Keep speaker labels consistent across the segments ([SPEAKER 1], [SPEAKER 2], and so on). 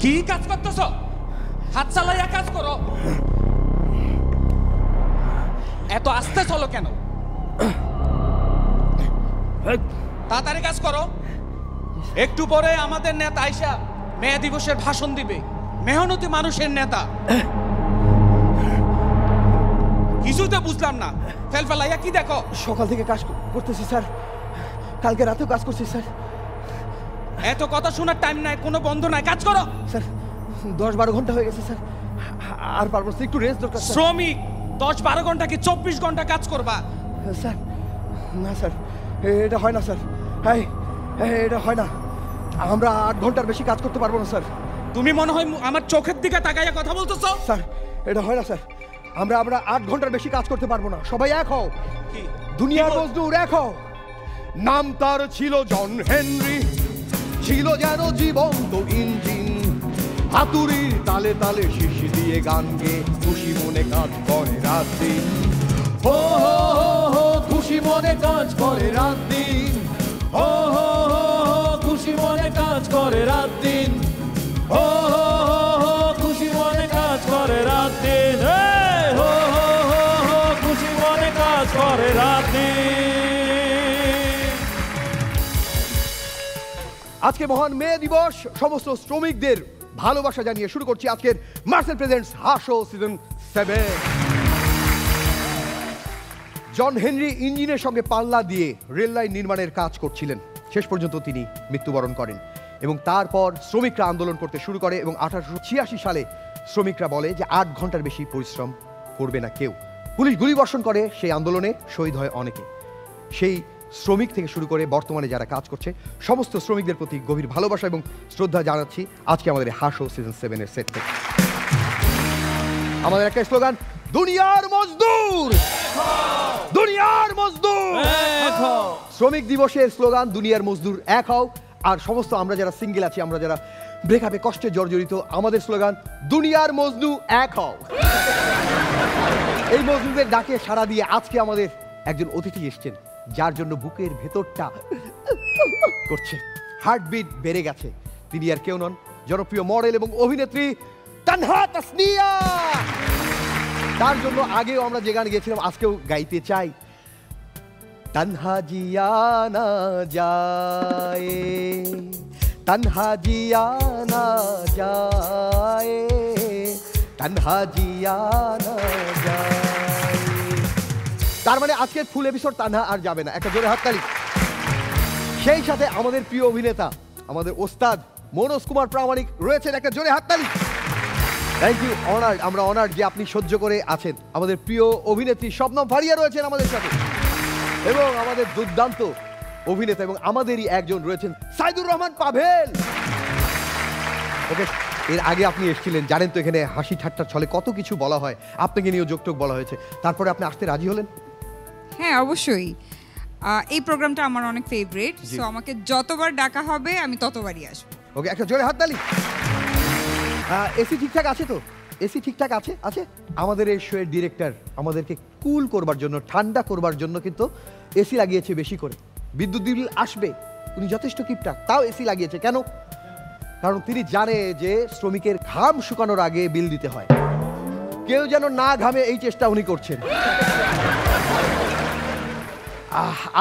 [SPEAKER 1] কি কাজ করতেছ? হাত চালাইয়া কাজ করো। এত আস্তে চলো কেন? তাড়াতাড়ি কাজ করো। একটু পরে আমাদের নেতা আইসা মে দিবসের ভাষণ দিবে। মেহনতি মানুষের নেতা। কিছুতে বুঝলাম না, ফেলফেলাইয়া কি দেখো?
[SPEAKER 2] সকাল থেকে কাজ করতেছি স্যার, কালকে রাতেও কাজ করছি স্যার।
[SPEAKER 1] এত কথা শোনার টাইম নাই, কোনো বন্ধ নাই, কাজ করো।
[SPEAKER 2] স্যার 10-12 ঘন্টা হয়ে গেছে স্যার, আর পারবো না, একটু রেস্ট দরকার।
[SPEAKER 1] শ্রমিক 10-12 ঘন্টা কি 24 ঘন্টা কাজ করবা?
[SPEAKER 2] স্যার না স্যার, এটা হয় না স্যার, এটা হয় না। আমরা 8 ঘন্টার বেশি কাজ করতে পারবো না স্যার।
[SPEAKER 1] তুমি মনে হয় আমার চোখের দিকে তাকাইয়া কথা বলতেছো।
[SPEAKER 2] স্যার এটা হয় না স্যার, আমরা 8 ঘন্টার বেশি কাজ করতে পারবো না। সবাই এক হও, দুনিয়ার মজদুর এক হও। নাম তার ছিল জন হেনরি, ছিল যেন জীবন্ত ইঞ্জিন। হাতুড়ির তালে তালে শিশি দিয়ে গান গেয়ে খুশি মনে কাজ করে রাত দিন। হো হো হো খুশি মনে কাজ করে রাত দিন। হো হো হো খুশি মনে কাজ করে রাত দিন। হো হো হো খুশি মনে কাজ করে রাত দিন। হো হো হো খুশি মনে কাজ করে রাত দিন। আজকে মহান মে দিবস, সমস্ত শ্রমিকদের ভালোবাসা জানিয়ে শুরু করছি আজকের মার্সেল প্রেজেন্টস হাসো সিজন 7। জন হেনরি ইঞ্জিনের সঙ্গে পাল্লা দিয়ে রেল লাইন নির্মাণের কাজ করছিলেন। শেষ পর্যন্ত তিনি মৃত্যুবরণ করেন এবং তারপর শ্রমিকরা আন্দোলন করতে শুরু করে এবং 1886 সালে শ্রমিকরা বলে যে 8 ঘন্টার বেশি পরিশ্রম করবে না কেউ। পুলিশ গুলিবর্ষণ করে, সেই আন্দোলনে শহীদ হয় অনেকে। সেই শ্রমিক থেকে শুরু করে বর্তমানে যারা কাজ করছে সমস্ত শ্রমিকদের প্রতি গভীর ভালোবাসা এবং শ্রদ্ধা জানাচ্ছি আজকে আমাদের হাসো সিজন 7-এর সেট থেকে। আমাদের একটা স্লোগান, দুনিয়ার মজদুর, দুনিয়ার মজদুর। শ্রমিক দিবসের স্লোগান দুনিয়ার মজদুর এক হও। আর সমস্ত আমরা যারা সিঙ্গেল আছি, আমরা যারা ব্রেকআপে কষ্টে জর্জরিত, আমাদের স্লোগান দুনিয়ার মজদু এক হও। এই মজদুরদের ডাকে সাড়া দিয়ে আজকে আমাদের একজন অতিথি এসেছেন, যার জন্য বুকের ভেতরটা করছে, হার্টবিট বেড়ে গেছে। তিনি আর কেউ নন, জনপ্রিয় মডেল এবং অভিনেত্রী তানহা তাসনিয়া। তার জন্য আগেও আমরা যে গান গেয়েছিলাম আজকেও গাইতে চাই। तन्हा जिया ना जाए, तन्हा जिया ना जाए, तन्हा जिया ना जाए। তার মানে আজকের ফুল এপিসোড তানহা আর যাবে না। একটা জোরে হাততালি। সেই সাথে আমাদের প্রিয় অভিনেতা, আমাদের ওস্তাদ মনোজ কুমার প্রামাণিক রয়েছেন, একটা জোরে হাততালি। থ্যাংক ইউ, অনার্ড, আমরা অনার্ড যে আপনি সহ্য করে আছেন। আমাদের প্রিয় অভিনেত্রী শবনম ফারিয়া রয়েছেন আমাদের সাথে, এবং আমাদের দুর্দান্ত অভিনেতা এবং আমাদেরই একজন রয়েছেন সাইদুর রহমান পাভেল। ওকে, এর আগে আপনি এসেছিলেন, জানেন তো এখানে হাসি ঠাট্টার ছলে কত কিছু বলা হয়, আপনাকে নিয়েও যোগটোক বলা হয়েছে, তারপরে আপনি আসতে রাজি হলেন?
[SPEAKER 3] হ্যাঁ অবশ্যই, এই প্রোগ্রামটা আমার অনেক ফেভারিট, সো আমাকে যতবার ডাকা হবে আমি ততবারই আসবো।
[SPEAKER 2] ওকে, একটা জোরে হাততালি। এসি ঠিকঠাক আছে তো? এসি ঠিকঠাক আছে? আছে। আমাদের এই শোয়ের ডিরেক্টর আমাদেরকে কুল করবার জন্য, ঠান্ডা করবার জন্য কিন্তু এসি লাগিয়েছে বেশি করে। বিদ্যুৎ বিল আসবে, উনি যথেষ্ট কিপটাক, তাও এসি লাগিয়েছে। কেন? কারণ তিনি জানে যে শ্রমিকের ঘাম শুকানোর আগে বিল দিতে হয়। কেউ যেন না ঘামে এই চেষ্টা উনি করছেন।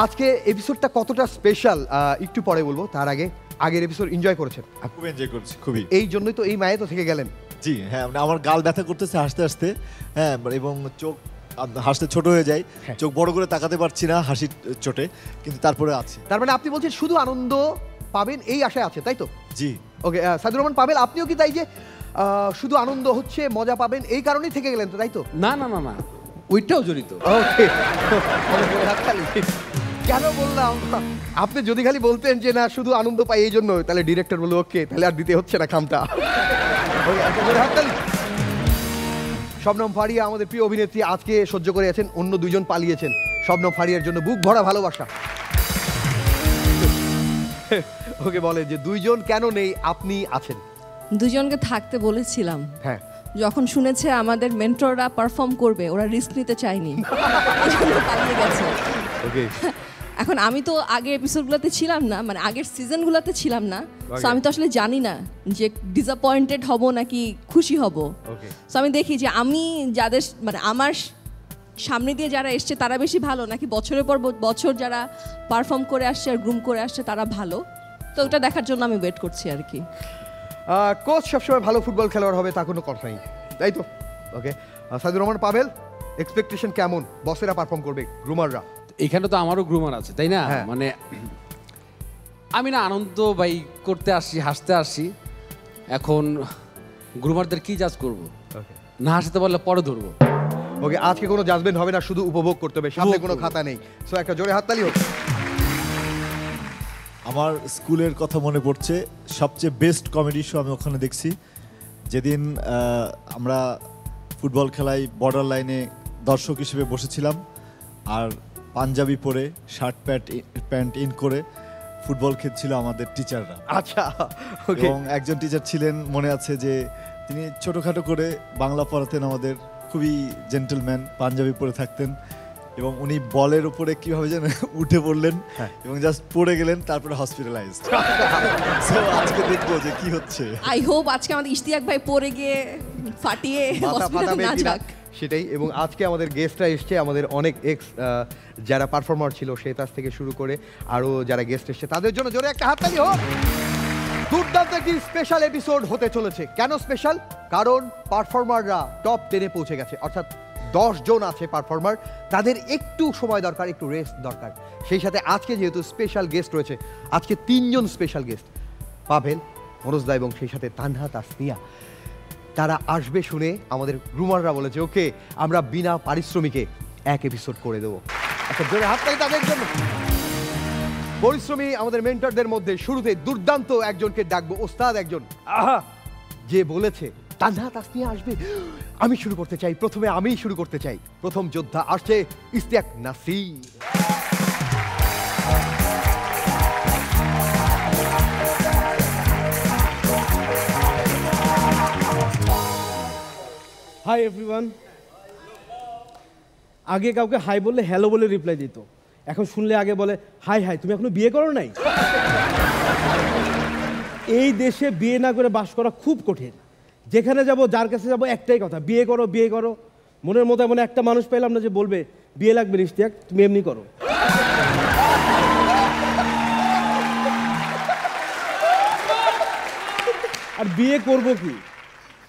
[SPEAKER 2] আজকে এপিসোডটা কতটা স্পেশাল একটু পরে বলবো, তার আগে আগের এপিসোড এনজয় করেছেন?
[SPEAKER 4] খুব এনজয় করছি, খুবই।
[SPEAKER 2] এই জন্যই তো এই মায়ে তো থেকে গেলেন।
[SPEAKER 4] জি হ্যাঁ, আমার গাল ব্যথা করতেছে হাসতে হাসতে, হ্যাঁ, এবং চোখ হাসতে ছোট হয়ে যায়, চোখ বড় করে তাকাতে পারছি না হাসির চোটে, কিন্তু তারপরে আছে।
[SPEAKER 2] তার মানে আপনি বলছেন শুধু আনন্দ পাবেন এই আশায় আছে, তাই তো?
[SPEAKER 4] জি।
[SPEAKER 2] ওকে, সাইদুর রহমান পাবেল, আপনিও কি তাই যে শুধু আনন্দ হচ্ছে, মজা পাবেন এই কারণেই থেকে গেলেন তো, তাই তো?
[SPEAKER 5] না না না না, ওইটাও জড়িত।
[SPEAKER 2] ওকে, কেন বললাম? আপনি যদি খালি বলতেন যে না শুধু আনন্দ পাই এই জন্য, তাহলে ডিরেক্টর বললো ওকে, তাহলে আর দিতে হচ্ছে না খামটা। Okay, একটা জোরে হাততালি। শবনম ফারিয়া আমাদের প্রিয় অভিনেত্রী আজকে সহ্য করে আছেন, অন্য দুইজন পালিয়েছেন। শবনম ফারিয়ার জন্য বুক ভরা ভালোবাসা। ওকে বলে যে দুইজন কেন নেই, আপনি আছেন।
[SPEAKER 5] দুজনকে থাকতে বলেছিলাম,
[SPEAKER 2] হ্যাঁ
[SPEAKER 5] যখন শুনেছে আমাদের মেন্টররা পারফর্ম করবে ওরা রিস্ক নিতে চায়নি, এজন্য পালিয়ে গেছে।
[SPEAKER 2] ওকে
[SPEAKER 5] এখন আমি তো আগের এপিসোডগুলোতে ছিলাম না, মানে আগের সিজনগুলোতে ছিলাম না, সো আমি তো আসলে জানি না যে ডিসঅ্যাপয়েন্টেড হব নাকি খুশি হব।
[SPEAKER 2] ওকে
[SPEAKER 5] সো আমি দেখি যে আমি যাদের মানে আমার সামনে দিয়ে যারা এসছে তারা বেশি ভালো নাকি বছরের পর বছর যারা পারফর্ম করে আসছে আর গ্রুম করে আসছে তারা ভালো, তো ওটা দেখার জন্য আমি ওয়েট করছি আর কি।
[SPEAKER 2] কোচ সবসময় ভালো ফুটবল খেলোয়াড় হবে তা কোনো কথা নেই, তাই তো? ওকে সাইদুর রহমান পাবেল, এক্সপেকটেশন কেমন? বসেরা পারফর্ম করবে, গ্রুমাররা?
[SPEAKER 6] এখানে তো আমারও গ্রুমার আছে, তাই না?
[SPEAKER 2] হ্যাঁ।
[SPEAKER 6] মানে আমি না আনন্দ ভাই করতে আসছি, হাসতে আসছি, এখন গ্রুমারদের কি জাজ করব?
[SPEAKER 2] ওকে
[SPEAKER 6] না হাসতে বললে পরে ধরবো।
[SPEAKER 2] ওকে আজকে কোনো জাজমেন্ট হবে না, শুধু উপভোগ করতে হবে, সামনে কোনো খাতা নেই। সো একটা জোরে হাততালি হোক।
[SPEAKER 4] আমার স্কুলের কথা মনে পড়ছে, সবচেয়ে বেস্ট কমেডি শো আমি ওখানে দেখছি যেদিন আমরা ফুটবল খেলায় বর্ডার লাইনে দর্শক হিসেবে বসেছিলাম, আর পাঞ্জাবি পরে শার্ট প্যান্ট ইন করে ফুটবল খেলছিল আমাদের টিচাররা।
[SPEAKER 2] আচ্ছা ওকে
[SPEAKER 4] এবং একজন টিচার ছিলেন মনে আছে যে তিনি ছোটোখাটো করে বাংলা পড়াতেন আমাদের, খুবই জেন্টলম্যান, পাঞ্জাবি পরে থাকতেন, এবং উনি বলের উপরে কিভাবে যেন উঠে পড়লেন এবং জাস্ট পড়ে গেলেন, তারপরে হসপিটালাইজড। সো আজকে দেখবো যে কি হচ্ছে।
[SPEAKER 5] আই হোপ আজকে আমাদের ইশতিয়াক ভাই পড়ে গিয়ে ফাটিয়ে
[SPEAKER 2] মাথা
[SPEAKER 5] হসপিটালে
[SPEAKER 2] ফাটাবে
[SPEAKER 5] না
[SPEAKER 2] কিনা
[SPEAKER 5] যাক।
[SPEAKER 2] সেটাই। এবং আজকে আমাদের গেস্টরা এসছে, আমাদের অনেক এক্স যারা পারফর্মার ছিল শ্বেতাস থেকে শুরু করে আরও যারা গেস্ট এসছে তাদের জন্য জোরে একটা হাততালি হোক। দুর্দান্ত একটি স্পেশাল এপিসোড হতে চলেছে। কেন স্পেশাল? কারণ পারফর্মাররা টপ 10-এ পৌঁছে গেছে, অর্থাৎ 10 জন আছে পারফর্মার, তাদের একটু সময় দরকার, একটু রেস্ট দরকার। সেই সাথে আজকে যেহেতু স্পেশাল গেস্ট রয়েছে, আজকে 3 জন স্পেশাল গেস্ট, পাভেল, মনোজদা এবং সেই সাথে তানহা তাসনিয়া, তারা আসবে শুনে আমাদের রুমাররা বলেছে ওকে আমরা বিনা পারিশ্রমিকে এক এপিসোড করে দেবো। আচ্ছা জোরে হাততালি তাদের জন্য। পরিশ্রমী আমাদের মেন্টরদের মধ্যে শুরুতে দুর্দান্ত একজনকে ডাকবো, ওস্তাদ একজন, আহা, যে বলেছে তানহা তাসনিয়া আসবে, আমি শুরু করতে চাই, প্রথমে আমিই শুরু করতে চাই। প্রথম যোদ্ধা আসছে ইশতিয়াক নাসির।
[SPEAKER 7] Hi everyone. আগে কাউকে হাই বললে হ্যালো বলে রিপ্লাই দিত, এখন শুনলে আগে বলে হাই হাই তুমি এখনো বিয়ে করো নাই। এই দেশে বিয়ে না করে বাস করা খুব কঠিন। যেখানে যাব, যার কাছে যাব, একটাই কথা, বিয়ে করো বিয়ে করো। মনের মতো এমন একটা মানুষ পেলাম না যে বলবে বিয়ে লাগবে ইশতিয়াক, তুমি এমনি করো। আর বিয়ে করব কি?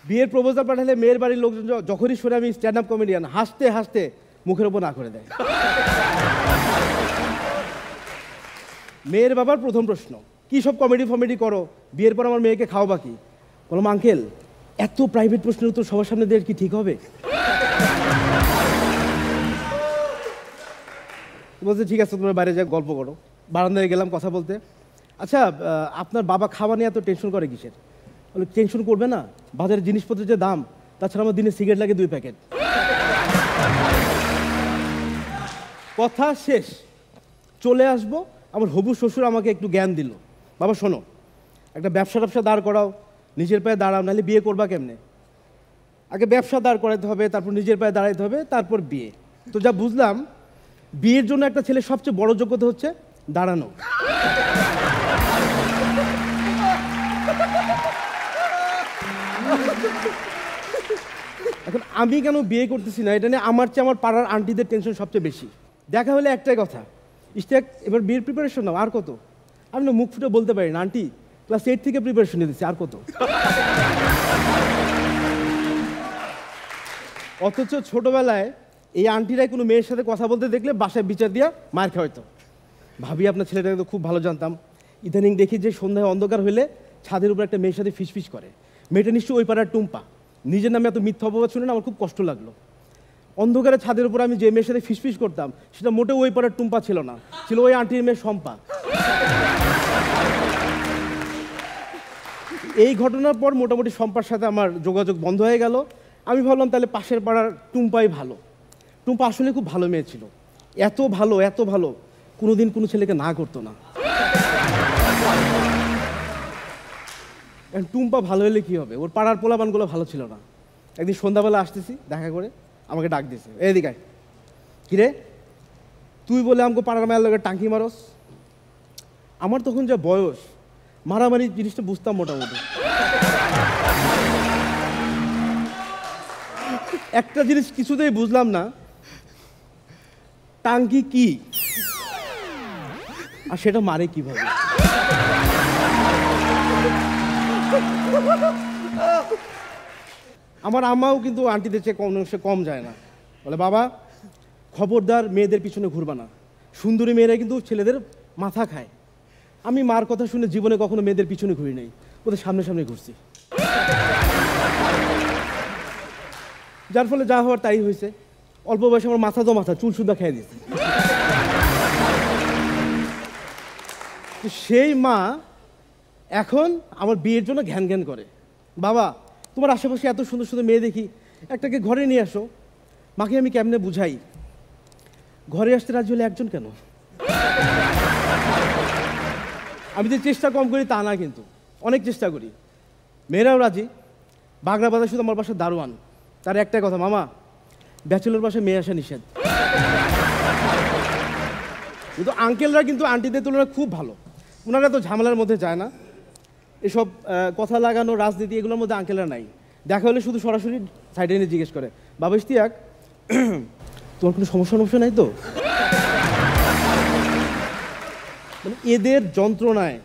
[SPEAKER 7] বিয়ের প্রপোজাল পাঠালে মেয়ের বাড়ির লোকজন যখনই শুনে আমি স্ট্যান্ড আপ কমেডিয়ান, হাসতে হাসতে মুখের ওপর না করে দেয়। মেয়ের বাবার প্রথম প্রশ্ন, কি সব কমেডি ফমেডি করো, বিয়ের পর আমার মেয়েকে খাও বাকি? বললাম আঙ্কেল এত প্রাইভেট প্রশ্নের উত্তর সবার সামনে দেওয়ার কি ঠিক হবে? বলছে ঠিক আছে তোমরা বাইরে যা গল্প করো। বারান্দায় গেলাম কথা বলতে। আচ্ছা আপনার বাবা খাওয়া নিয়ে এত টেনশন করে কিসের? বলে টেনশন করবে না, বাজারের জিনিসপত্রের যে দাম, তাছাড়া আমার দিনে সিগারেট লাগে 2 প্যাকেট। কথা শেষ, চলে আসবো, আমার হবু শ্বশুর আমাকে একটু জ্ঞান দিল, বাবা শোনো একটা ব্যবসা দাঁড় করাও, নিজের পায়ে দাঁড়াও, নাহলে বিয়ে করবা কেমনে? আগে ব্যবসা দাঁড় করাতে হবে, তারপর নিজের পায়ে দাঁড়াইতে হবে, তারপর বিয়ে। তো যা বুঝলাম বিয়ের জন্য একটা ছেলের সবচেয়ে বড় যোগ্যতা হচ্ছে দাঁড়ানো। এখন আমি কেন বিয়ে করতেছি না এটা নিয়ে আমার চেয়ে আমার পাড়ার আন্টিদের টেনশন সবচেয়ে বেশি। দেখা হলে একটাই কথা, ইশতিয়াক এবার বিয়ের প্রিপারেশন নাও। আর কত? আমি না মুখ ফুটে বলতে পারি না, আন্টি ক্লাস 8 থেকে প্রিপারেশন নিতেছি, আর কত? অথচ ছোটবেলায় এই আন্টিরাই কোনো মেয়ের সাথে কথা বলতে দেখলে বাসায় বিচার দিয়া মার খাওয়াইতো। ভাবি আপনার ছেলেটাকে তো খুব ভালো জানতাম, ইদানিং দেখি যে সন্ধ্যায় অন্ধকার হলে ছাদের উপর একটা মেয়ের সাথে ফিসফিস করে। মেয়েটা নিশ্চয়ই ওই পাড়ার টুম্পা। নিজের নামে এত মিথ্যা অপবাদ শুনে না আমার খুব কষ্ট লাগলো। অন্ধকারে ছাদের উপর আমি যে মেয়ের সাথে ফিসফিস করতাম সেটা মোটেও ওই পাড়ার টুম্পা ছিল না, ছিল ওই আন্টির মেয়ে শম্পা। এই ঘটনার পর মোটামুটি শম্পার সাথে আমার যোগাযোগ বন্ধ হয়ে গেল। আমি ভাবলাম তাহলে পাশের পাড়ার টুম্পাই ভালো। টুম্পা আসলে খুব ভালো মেয়ে ছিল, এত ভালো কোনোদিন কোনো ছেলেকে না করতো না। টুম্পা ভালো হলে কি হবে, ওর পাড়ার পোলাপানগুলো ভালো ছিল না। একদিন সন্ধ্যাবেলা আসতেছি দেখা করে, আমাকে ডাক দিয়েছে, এদিকে আয়। কিরে তুই বলে আমাকে পাড়ার মায়ের লোকের টাঙ্কি মারস? আমার তখন যা বয়স, মারামারি জিনিসটা বুঝতাম মোটামুটি। একটা জিনিস কিছুতেই বুঝলাম না, টাঙ্কি কি আর সেটা মারে কিভাবে। আমার আম্মাও কিন্তু আন্টিদের চেয়ে কম যায় না, বলে বাবা খবরদার মেয়েদের পিছনে ঘুরবা না, সুন্দরী মেয়েরা কিন্তু ছেলেদের মাথা খায়। আমি মার কথা শুনে জীবনে কখনো মেয়েদের পিছনে ঘুরি নাই, ওদের সামনে ঘুরছি। যার ফলে যা হওয়ার তাই হয়েছে। অল্প বয়সে আমার মাথা চুল সুদ্ধা খেয়ে দিয়েছে। সেই মা এখন আমার বিয়ের জন্য ঘ্যান করে, বাবা তোমার আশেপাশে এত সুন্দর সুন্দর মেয়ে দেখি, একটাকে ঘরে নিয়ে আসো। মাকে আমি কেমনে বুঝাই, ঘরে আসতে রাজি হলে একজন কেন? আমি যে চেষ্টা কম করি তা না, কিন্তু অনেক চেষ্টা করি। মেয়েরাও রাজি। বাগড়া বাজার শুধু আমার বাসার দারোয়ান, তার একটাই কথা, মামা ব্যাচেলর বাসায় মেয়ে আসা নিষেধ। কিন্তু আঙ্কেলরা কিন্তু আন্টিদের তুলনায় খুব ভালো, ওনারা তো ঝামেলার মধ্যে যায় না। এসব কথা লাগানো রাজনীতি এগুলোর মধ্যে আঙ্কেলরা নাই। দেখা হলে শুধু সরাসরি সাইডে এনে জিজ্ঞেস করে, বাবা ইশতিয়াক তোমার কোনো সমস্যা নাই তো? মানে এদের যন্ত্রণায়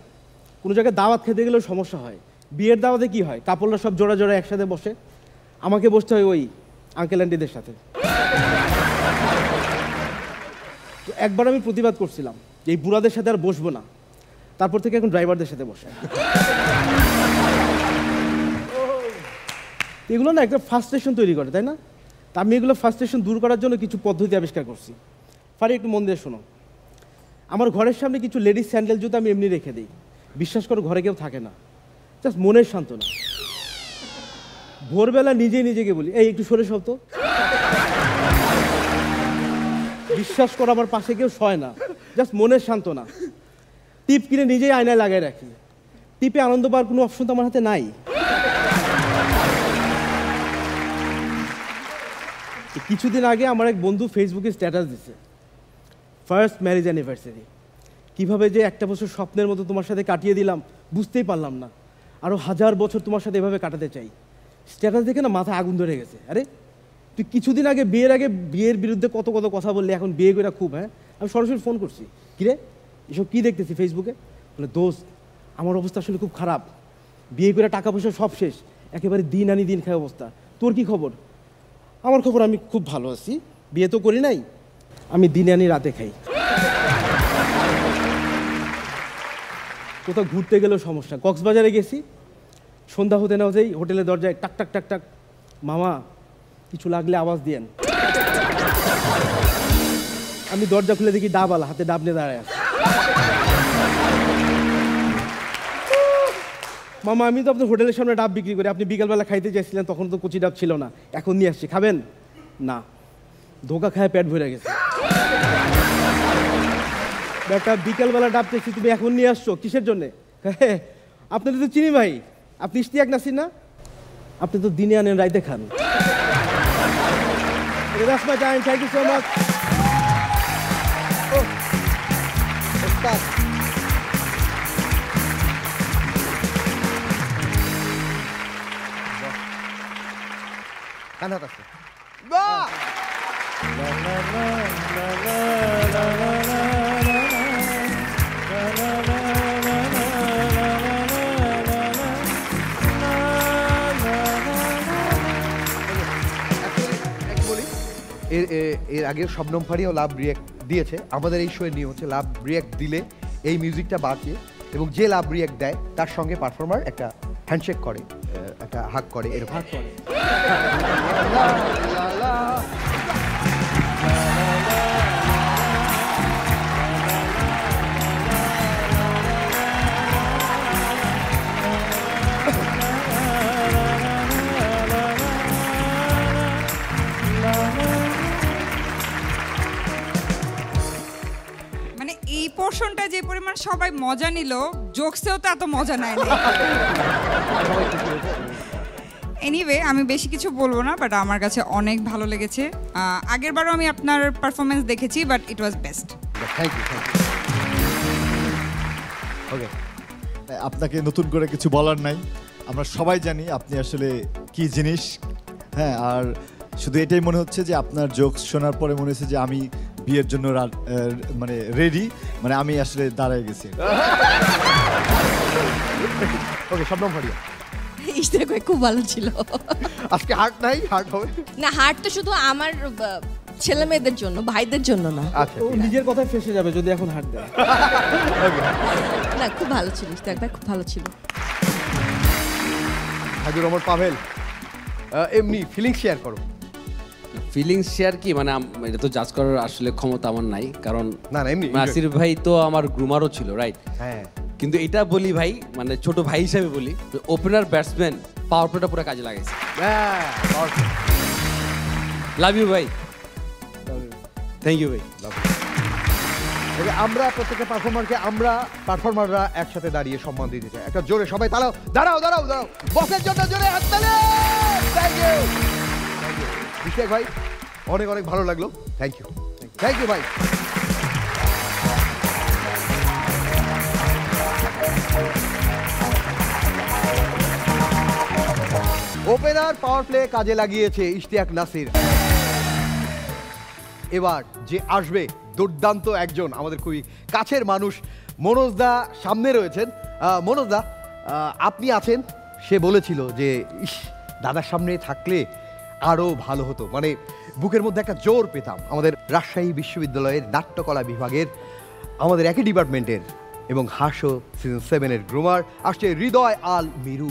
[SPEAKER 7] কোনো জায়গায় দাওয়াত খেতে গেলেও সমস্যা হয়। বিয়ের দাওয়াতে কি হয়, কাপড়রা সব জোড়া একসাথে বসে, আমাকে বসতে হয় ওই আঙ্কেল আন্টিদের সাথে। তো একবার আমি প্রতিবাদ করছিলাম যে এই বুড়াদের সাথে আর বসবো না, তারপর থেকে এখন ড্রাইভারদের সাথে বসে। এগুলো না একটা ফ্রাস্ট্রেশন তৈরি করে, তাই না? তা আমি এগুলো ফ্রাস্ট্রেশন দূর করার জন্য কিছু পদ্ধতি আবিষ্কার করছি। ফারি একটু মন দিয়ে শোনো। আমার ঘরের সামনে কিছু লেডিস স্যান্ডেল জুতো আমি এমনি রেখে দিই, বিশ্বাস করো ঘরে কেউ থাকে না, জাস্ট মনের সান্ত্বনা। ভোরবেলা নিজেকে বলি, এই একটু সরে সব তো, বিশ্বাস করো আমার পাশে কেউ শয় না, জাস্ট মনের সান্ত্বনা। টিপ কিনে নিজেই আয়নায় লাগাই রাখি। টিপে আনন্দ পাওয়ার কোনো অপশন তো আমার হাতে নাই। কিছুদিন আগে আমার এক বন্ধু ফেসবুকে স্ট্যাটাস দিছে, ফার্স্ট ম্যারেজ অ্যানিভার্সারি। কিভাবে যে একটা বছর স্বপ্নের মতো তোমার সাথে কাটিয়ে দিলাম বুঝতেই পারলাম না, আরও 1000 বছর তোমার সাথে এভাবে কাটাতে চাই। স্ট্যাটাস দেখে না মাথায় আগুন ধরে গেছে। আরে তুই কিছুদিন আগে বিয়ের বিরুদ্ধে কত কথা বললি, এখন বিয়ে করে খুব। হ্যাঁ, আমি সরাসরি ফোন করছি, কিরে এসব কী দেখতেছি ফেসবুকে? বলে দোস্ত আমার অবস্থা আসলে খুব খারাপ, বিয়ে করে টাকা পয়সা সব শেষ, একেবারে দিন আনি দিন খায় অবস্থা। তোর কি খবর? আমার খবর আমি খুব ভালো আছি, বিয়ে তো করি নাই, আমি দিনে আনি রাতে খাই। কোথাও ঘুরতে গেলেও সমস্যা। কক্সবাজারে গেছি, সন্ধ্যা হতে না হতেই হোটেলের দরজায় টাক টাক টাক টাক, মামা কিছু লাগলে আওয়াজ দিয়েন। আমি দরজা খুলে দেখি ডাবওয়ালা হাতে ডাব নিয়ে দাঁড়ায় আছে। মামা আমি তো আপনার হোটেলের সামনে ডাব বিক্রি করি, আপনি বিকালবেলা খাইতে চাইছিলেন, তখন তো কচি ডাব ছিল না, এখন নিয়ে আসছি, খাবেন? না, ধোকা খায় পেট ভরে গেছে। একটা বিকালবেলা ডাব চাইছি, তুমি এখন নিয়ে আসছো কিসের জন্যে? আপনাদের তো চিনি ভাই, আপনি ইশতিয়াক নাসির না? আপনি তো দিনে আনেন রাইতে খান। That's my time. Thank you so much.
[SPEAKER 2] কান হাত আছে। বাহ! এর আগে শবনম ফারিয়াও লাভ রিয়াক্ট দিয়েছে। আমাদের এই শোয়ের নিয়ম হচ্ছে লাভ রিয়াক্ট দিলে এই মিউজিকটা বাজে এবং যে লাভ রিয়াক্ট দেয় তার সঙ্গে পারফর্মার একটা হ্যান্ডশেক করে, একটা হাগ করে, এরকম হাগ করে।
[SPEAKER 3] এই পোর্শনটা যে পরিমাণ সবাই মজা নিল, জোকসেও তো এত মজা নেয় না। এনিওয়ে, আমি বেশি কিছু বলবো না, বাট আমার কাছে অনেক ভালো লেগেছে। আগের বারও আমি আপনার পারফরমেন্স দেখেছি, but it was best.
[SPEAKER 2] Thank you. Okay,
[SPEAKER 4] আপনাকে নতুন করে কিছু বলার নাই, আমরা সবাই জানি আপনি আসলে কি জিনিস। হ্যাঁ, আর শুধু এটাই মনে হচ্ছে যে আপনার জোকস শোনার পরে মনে হচ্ছে যে আমি বিয়ের জন্য মানে রেডি, মানে আমি আসলে দাঁড়ায় গেছি।
[SPEAKER 2] ওকে, শবনম ফারিয়া,
[SPEAKER 5] ইশতিয়াক ভাই খুব ভালো ছিল।
[SPEAKER 2] আজকে হার্ট নাই, হার্ট হবে
[SPEAKER 5] না, হার্ট তো শুধু আমার ছেলে মেয়েদের জন্য, ভাইদের জন্য না।
[SPEAKER 2] আচ্ছা,
[SPEAKER 7] ও নিজের কথায় ফেসে যাবে যদি এখন হাঁট দেয়।
[SPEAKER 5] না, খুব ভালো ছিল ইশতিয়াক ভাই, খুব ভালো ছিল।
[SPEAKER 2] হাজুর রহমান পাভেল, এমনি ফিলিংস শেয়ার করো।
[SPEAKER 6] ফিলিংস শেয়ার কি মানে এটা তো জাজ করার আসলে ক্ষমতা আমার নাই, কারণ
[SPEAKER 2] না না, এমনি
[SPEAKER 6] নাসির ভাই তো আমার গ্রুমারও ছিল, রাইট?
[SPEAKER 2] হ্যাঁ,
[SPEAKER 6] কিন্তু এটা বলি ভাই, মানে ছোট ভাই হিসাবে বলি, ওপেনার ব্যাটসম্যান পাওয়ার প্লেটা পুরো কাজে লাগাইছে। লাভ ইউ ভাই, থ্যাংক ইউ ভাই।
[SPEAKER 2] ওকে, আমরা প্রত্যেকটা পারফর্মাররা একসাথে দাঁড়িয়ে সম্মান দিতে চাই। একটা জোরে সবাই তালাও, দাঁড়াও দাঁড়াও দাঁড়াও, বসের জন্য জোরে হাততালি। থ্যাংক ইউ, ইশতিয়াক ভাই, অনেক অনেক ভালো লাগলো। থ্যাংক ইউ, থ্যাংক ইউ ভাই। ওপেনার পাওয়ার প্লে কাজে লাগিয়েছে ইশতিয়াক নাসির। এবার যে আসবে দুর্দান্ত একজন আমাদের খুবই কাছের মানুষ, মনোজ দা সামনে রয়েছেন। মনোজ দা, আপনি আছেন, সে বলেছিল যে ইস, দাদার সামনে থাকলে আরও ভালো হতো, মানে বুকের মধ্যে একটা জোর পেতাম। আমাদের রাজশাহী বিশ্ববিদ্যালয়ের নাট্যকলা বিভাগের আমাদের একই ডিপার্টমেন্টের এবং হাস্য সিজন 7-এর গ্রুমার আসছে হৃদয় আল মিরু।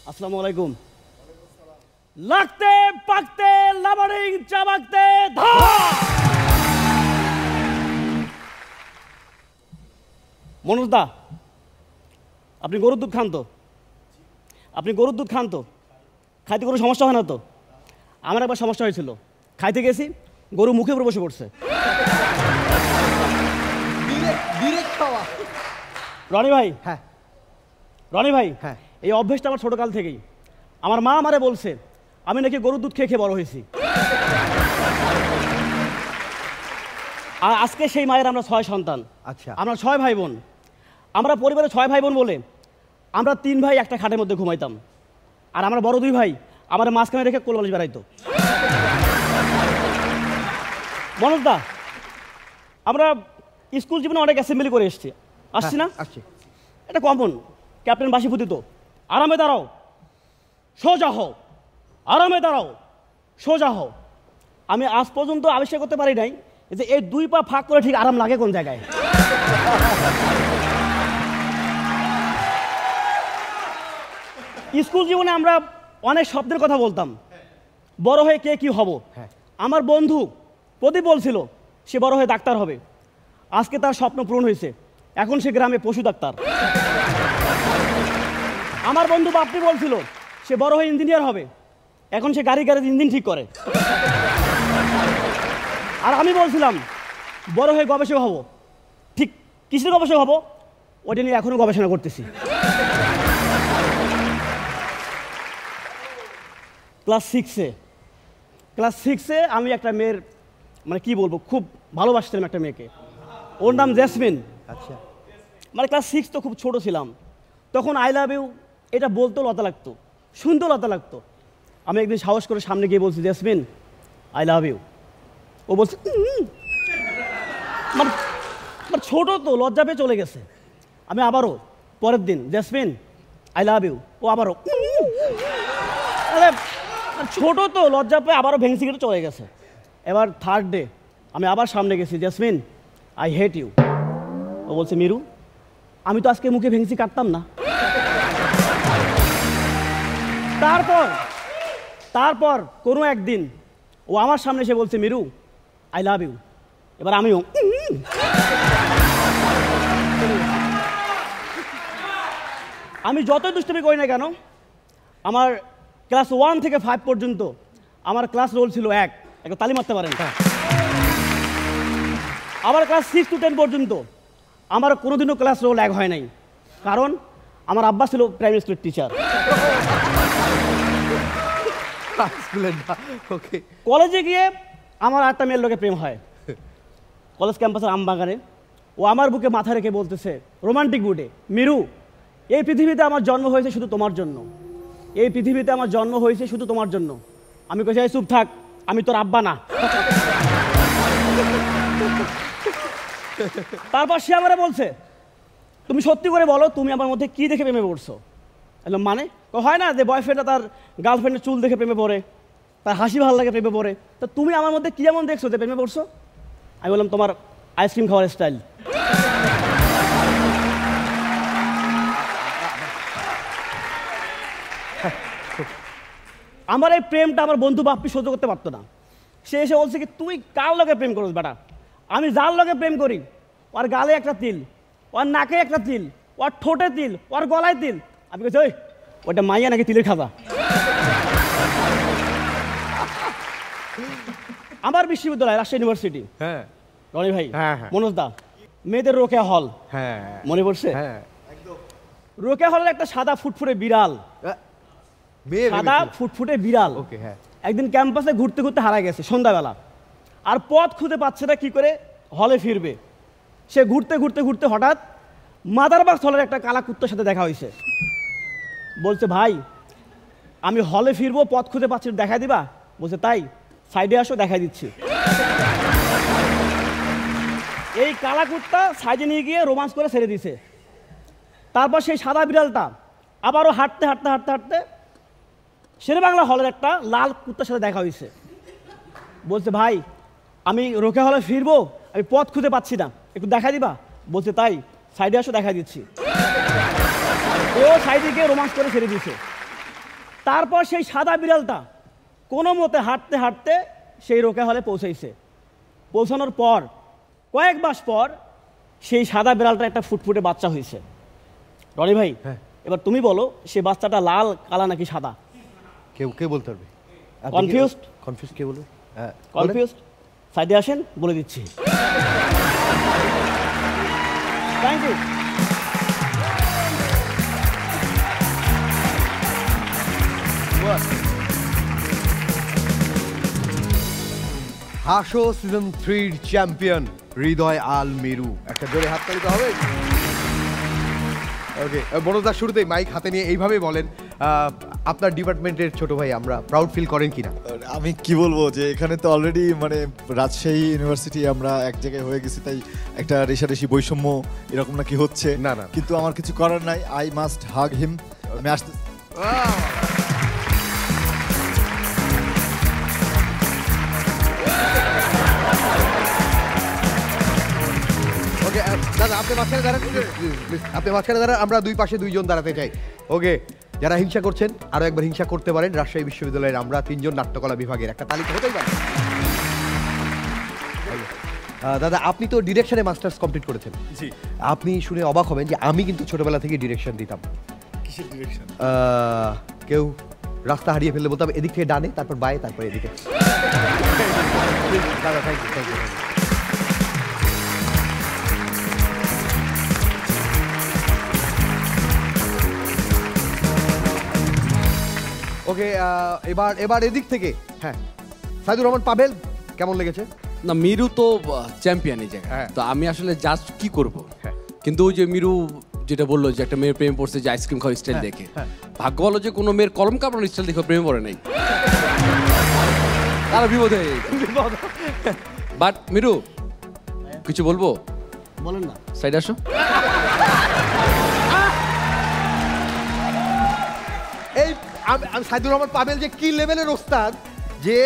[SPEAKER 8] আসসালামু আলাইকুম। লাগতে পাকতে লাবারিং চাবাকতে ধা। মনোজ দা, আপনি গরুর দুধ খান তো? আপনি গরুর দুধ খান তো? খাইতে কোনো সমস্যা হয় না তো? আমার একবার সমস্যা হয়েছিল, খাইতে গেছি, গরু মুখে উপরে বসে পড়ছে। রনি ভাই,
[SPEAKER 2] হ্যাঁ
[SPEAKER 8] রনি ভাই,
[SPEAKER 2] হ্যাঁ,
[SPEAKER 8] এই অভ্যেসটা আমার ছোটকাল থেকেই। আমার মা আমারে বলছে আমি নাকি গরুর দুধ খেয়ে খেয়ে বড় হয়েছি। আর আজকে সেই মায়ের আমরা 6 সন্তান।
[SPEAKER 2] আচ্ছা,
[SPEAKER 8] আমরা 6 ভাই বোন। আমরা পরিবারে 6 ভাই বোন বলে আমরা 3 ভাই একটা খাটের মধ্যে ঘুমাইতাম, আর আমরা বড় 2 ভাই আমার মাঝখানে রেখে কোলবালিশ বেড়াইতো। মনোজ দা, আমরা স্কুল জীবনে অনেক অ্যাসেম্বলি করে এসছি, আসছি না?
[SPEAKER 2] আসছি।
[SPEAKER 8] এটা কমন, ক্যাপ্টেন বাসিপুতি তো আরামে দাঁড়াও সোজা হও, আরামে দাঁড়াও সোজা হও। আমি আজ পর্যন্ত আবিষ্কার করতে পারি নাই যে এই 2 পা ফাঁক করে ঠিক আরাম লাগে কোন জায়গায়। স্কুল জীবনে আমরা অনেক শব্দের কথা বলতাম, বড় হয়ে কে কি হব। আমার বন্ধু প্রদীপ বলছিল সে বড় হয়ে ডাক্তার হবে, আজকে তার স্বপ্ন পূরণ হয়েছে, এখন সে গ্রামে পশু ডাক্তার। আমার বন্ধু বাপ্পি বলছিল সে বড় হয়ে ইঞ্জিনিয়ার হবে, এখন সে গাড়ি গ্যারেজ ইঞ্জিন ঠিক করে। আর আমি বলছিলাম বড় হয়ে গবেষক হব, ঠিক কিসের গবেষক হব ওটা নিয়ে এখনো গবেষণা করতেছি। ক্লাস 6-এ আমি একটা মেয়ের, মানে কি বলবো, খুব ভালোবাসতাম একটা মেয়েকে, ওর নাম জেসমিন।
[SPEAKER 2] আচ্ছা,
[SPEAKER 8] মানে ক্লাস 6 তো খুব ছোট ছিলাম, তখন আই লাভ ইউ এটা বলতেও লতা লাগতো, শুনতেও লতা লাগতো। আমি একদিন সাহস করে সামনে গিয়ে বলছি জেসমিন আই লাভ ইউ। ও বলছে মানে ছোট তো লজ্জা পেয়ে চলে গেছে। আমি আবারও পরের দিন জেসমিন আই লাভ ইউ, ও আবারও ছোট তো লজ্জা পেয়ে আবারও ভেঙে কেটে চলে গেছে। এবার থার্ড ডে আমি আবার সামনে গেছি জেসমিন আই হেট ইউ। ও বলছে মিরু আমি তো আজকে মুখে ভেঙসি কাটতাম না। তারপর কোনো একদিন ও আমার সামনে এসে বলছে মিরু আই লাভ ইউ। এবার আমিও আমি যতই দুষ্টুমি করি না কেন, আমার ক্লাস 1 থেকে 5 পর্যন্ত আমার ক্লাস রোল ছিল 1, একটা তালি মারতে পারেন। আবার ক্লাস 6 to 10 পর্যন্ত আমার কোনোদিনও ক্লাস রোল 1 হয় নাই, কারণ আমার আব্বা ছিল প্রাইমারি স্কুলের টিচার।
[SPEAKER 2] ওকে,
[SPEAKER 8] কলেজে গিয়ে আমার একটা মেয়ের লোকে প্রেম হয় কলেজ ক্যাম্পাসের আমবাগানে। ও আমার বুকে মাথা রেখে বলতেছে রোমান্টিক মুডে, মিরু এই পৃথিবীতে আমার জন্ম হয়েছে শুধু তোমার জন্য, এই পৃথিবীতে আমার জন্ম হয়েছে শুধু তোমার জন্য। আমি কইছি এই চুপ থাক, আমি তোর আব্বা না। তারপর সে আমারে বলছে তুমি সত্যি করে বলো তুমি আমার মধ্যে কি দেখে প্রেমে পড়ছো? বললাম মানে? হয় না যে বয়ফ্রেন্ডটা তার গার্লফ্রেন্ডের চুল দেখে প্রেমে পড়ে, তার হাসি ভালো লাগে প্রেমে পড়ে, তা তুমি আমার মধ্যে কি এমন দেখছো যে প্রেমে পড়ছো? আমি বললাম তোমার আইসক্রিম খাওয়ার স্টাইল। আমার এই প্রেমটা আমার বন্ধু বাপ্পি সহ্য করতে পারতো না। সে এসে বলছে কি তুই কার লগে প্রেম করিস বেটা? আমি যার লগে প্রেম করি ওর গালে একটা তিল, ওর নাকে একটা তিল, ওর ঠোঁটে তিল, ওর গলায় তিল। আমি বলছি ওই ওটা মাইয়া নাকি তিলের খাতা? আমার বিশ্ববিদ্যালয় রাজশাহী ইউনিভার্সিটি,
[SPEAKER 2] হ্যাঁ
[SPEAKER 8] রনি ভাই,
[SPEAKER 2] হ্যাঁ, হ্যাঁ।
[SPEAKER 8] মনোজ দা, মেয়েদের রোকেয়া হল,
[SPEAKER 2] হ্যাঁ
[SPEAKER 8] মনে পড়ছে?
[SPEAKER 2] হ্যাঁ,
[SPEAKER 8] রোকেয়া হলের একটা সাদা ফুটফুটে বিড়াল,
[SPEAKER 2] মেয়ে
[SPEAKER 8] সাদা ফুটফুটে বিড়াল
[SPEAKER 2] ওকে, হ্যাঁ
[SPEAKER 8] একদিন ক্যাম্পাসে ঘুরতে ঘুরতে হারা গেছে সন্ধ্যাবেলা, আর পথ খুঁজে পাচ্ছে না কি করে হলে ফিরবে। সে ঘুরতে ঘুরতে ঘুরতে হঠাৎ মাদারবাগ হলের একটা কালা কুত্তার সাথে দেখা হয়েছে। বলছে ভাই আমি হলে ফিরবো, পথ খুঁজে পাচ্ছি, দেখা দিবা? বলছে তাই, সাইডে আসো দেখাই দিচ্ছি। এই কালা কুত্তা সাইডে নিয়ে গিয়ে রোমান্স করে ছেড়ে দিছে। তারপর সেই সাদা বিড়ালটা আবারও হাঁটতে হাঁটতে হাঁটতে হাঁটতে শেরেবাংলা হলের একটা লাল কুত্তার সাথে দেখা হয়েছে। বলছে ভাই আমি রোকে হলে ফিরবো, আমি পথ খুঁজে পাচ্ছি না, একটু দেখা দিবা? বলছে তাই, সাইডে আসো দেখা দিচ্ছি। ও সাইডে গিয়ে রোমান্স করে ছেড়ে দিয়েছে। তারপর সেই সাদা বিড়ালটা কোনো মতে হাঁটতে হাঁটতে সেই রোকে হলে পৌঁছাইছে। পৌঁছানোর পর কয়েক মাস পর সেই সাদা বিড়ালটা একটা ফুটফুটে বাচ্চা হয়েছে। রনি ভাই, এবার তুমি বলো সে বাচ্চাটা লাল, কালা নাকি সাদা?
[SPEAKER 2] কেউ কে বলতে পারবে?
[SPEAKER 8] কনফিউজড?
[SPEAKER 2] কনফিউজ কে বলবে? হ্যাঁ
[SPEAKER 8] কনফিউজড? সাইডে আসেন বলে দিচ্ছি। Thank you.
[SPEAKER 2] Haso season 3 champion Hridoy Al Miru, একটা জোরে হাত তালি তো হবে। ওকে, মনোজদা শুরুতেই মাইক হাতে নিয়ে এইভাবে বলেন আপনার ডিপার্টমেন্টের ছোট ভাই আমরা প্রাউড ফিল করেন কিনা?
[SPEAKER 4] আমি কি বলবো যে এখানে তো অলরেডি মানে রাজশাহী ইউনিভার্সিটি আমরা এক জায়গায় হয়ে গেছি, তাই একটা রেশারেশি বৈষম্য এরকম নাকি হচ্ছে।
[SPEAKER 2] না না,
[SPEAKER 4] কিন্তু আমার কিছু করার নাই, আই মাস্ট হাগ হিম। আমি আসতে
[SPEAKER 2] ওকে দাদা আপনি মাঝখানে দাঁড়ান, আপনি মাঝখানে দাঁড়ান, আমরা দুই পাশে দুইজন দাঁড়াতে চাই। ওকে, যারা হিংসা করছেন আরো একবার হিংসা করতে পারেন। রাজশাহী বিশ্ববিদ্যালয়ের আমরা 3 জন নাট্যকলা বিভাগের একটা তালিকা হতেই পারে। দাদা আপনি তো ডিরেকশনে মাস্টার্স কমপ্লিট করেছেন।
[SPEAKER 4] জি।
[SPEAKER 2] আপনি শুনে অবাক হবেন যে আমি কিন্তু ছোটবেলা থেকে ডিরেকশন দিতাম।
[SPEAKER 4] কিসের ডিরেকশন?
[SPEAKER 2] কেউ রাস্তা হারিয়ে ফেললে বলতাম এদিক থেকে ডানে, তারপর বায়ে, তারপর এদিকে। দাদা thank you, thank you. Okay, এবার এদিক থেকে, হ্যাঁ সাইদুর রহমান পাবেল, কেমন লেগেছে?
[SPEAKER 6] না, মিরু তো চ্যাম্পিয়ন এই জায়গায়,
[SPEAKER 2] হ্যাঁ।
[SPEAKER 6] তো আমি আসলে জাজ কি করব।
[SPEAKER 2] হ্যাঁ।
[SPEAKER 6] কিন্তু ওই যে মিরু যেটা বললো যে একটা মেয়ের প্রেম পড়ছে যে আইসক্রিম খাওয়ার স্টাইল দেখে, ভাগ্য ভালো যে কোনো মেয়ের কলম কাপড়ের স্টাইল দেখে প্রেমে পড়ে নাই, তারা বিপদ হয়ে বাট মিরু কিছু বলবো?
[SPEAKER 8] বলেন না।
[SPEAKER 6] সাইডে আসো।
[SPEAKER 2] এই আমি সাইদুর রহমান পাবেল যে কি লেভেলের ওস্তাদ, যে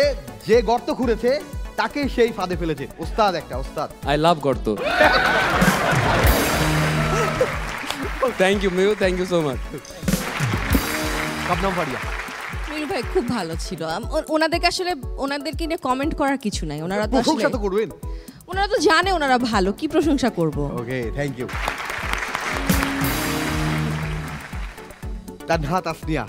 [SPEAKER 2] যে গর্ত খুঁড়েছে তাকে সেই ফাঁদে ফেলেছে। ওস্তাদ, একটা ওস্তাদ।
[SPEAKER 6] আই লাভ গর্ত। Thank you Miru, thank you so much.
[SPEAKER 2] Shabnam Faria,
[SPEAKER 5] Miru ভাই খুব ভালো ছিল। ওনাদেরকে আসলে ওনাদেরকে নিয়ে কমেন্ট করার কিছু নাই, ওনারা তো
[SPEAKER 2] প্রশংসা
[SPEAKER 5] আসলে
[SPEAKER 2] তো করবেন।
[SPEAKER 5] ওনারা তো জানে ওনারা ভালো, কি প্রশংসা করব।
[SPEAKER 2] ওকে, থ্যাংক ইউ। তানহা তাসনিয়া।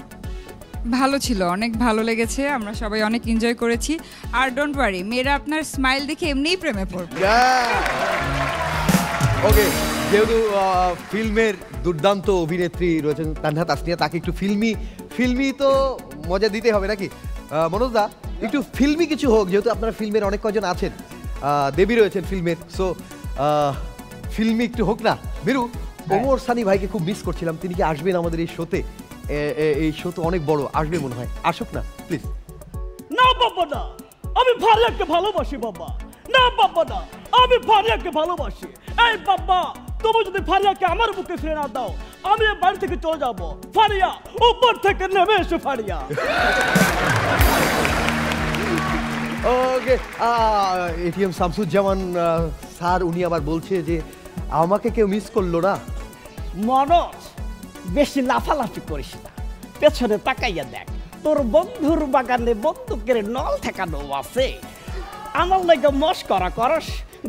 [SPEAKER 3] ভালো ছিল, অনেক ভালো লেগেছে, আমরা সবাই অনেক এনজয় করেছি। আর ডোন্ট ওয়ারি, মেয়েরা আপনার স্মাইল দেখে এমনিই প্রেমে পড়বে।
[SPEAKER 2] ওকে, যেহেতু ফিল্মের দুর্দান্ত অভিনেত্রী রয়েছেন তানহা তাসনিয়া, তাকে একটু ফিল্মি তো মজা দিতে হবে নাকি? মনোজদা, একটু ফিল্মি কিছু হোক, যেহেতু আপনারা ফিল্মের অনেক কজন আছেন, দেবী রয়েছেন ফিল্মের, সো ফিল্মি একটু হোক না। বিরু, ওমর সানি ভাইকে খুব মিস করছিলাম, তিনি কি আসবেন আমাদের এই শোতে? এই শো তো অনেক বড়, আসবে মনে হয়, আসুক না প্লিজ।
[SPEAKER 8] না বাবা না, আমি ফারিয়াকে ভালোবাসি বাবা। না বাবা না, আমি ফারিয়াকে ভালোবাসি। এই বাবা, তুমি যদি ফারিয়াকে আমার বুকে ফিরে না দাও, আমি এই বাড়ি থেকে চলে যাব। ফারিয়া, উপর থেকে নেমে এসো ফারিয়া।
[SPEAKER 2] ওকে, এটিএম শামসুজ্জামান স্যার, উনি আবার বলছে যে আমাকে কেউ মিস করলো না।
[SPEAKER 8] মনোজ, বেশি লাফালাফি করিস না, পেছনে তাকাইয়া দেখ, তোর বন্ধুর বাগানে বন্দুকের নল ঠেকানো আছে। আমার লাগে মস্করা করস,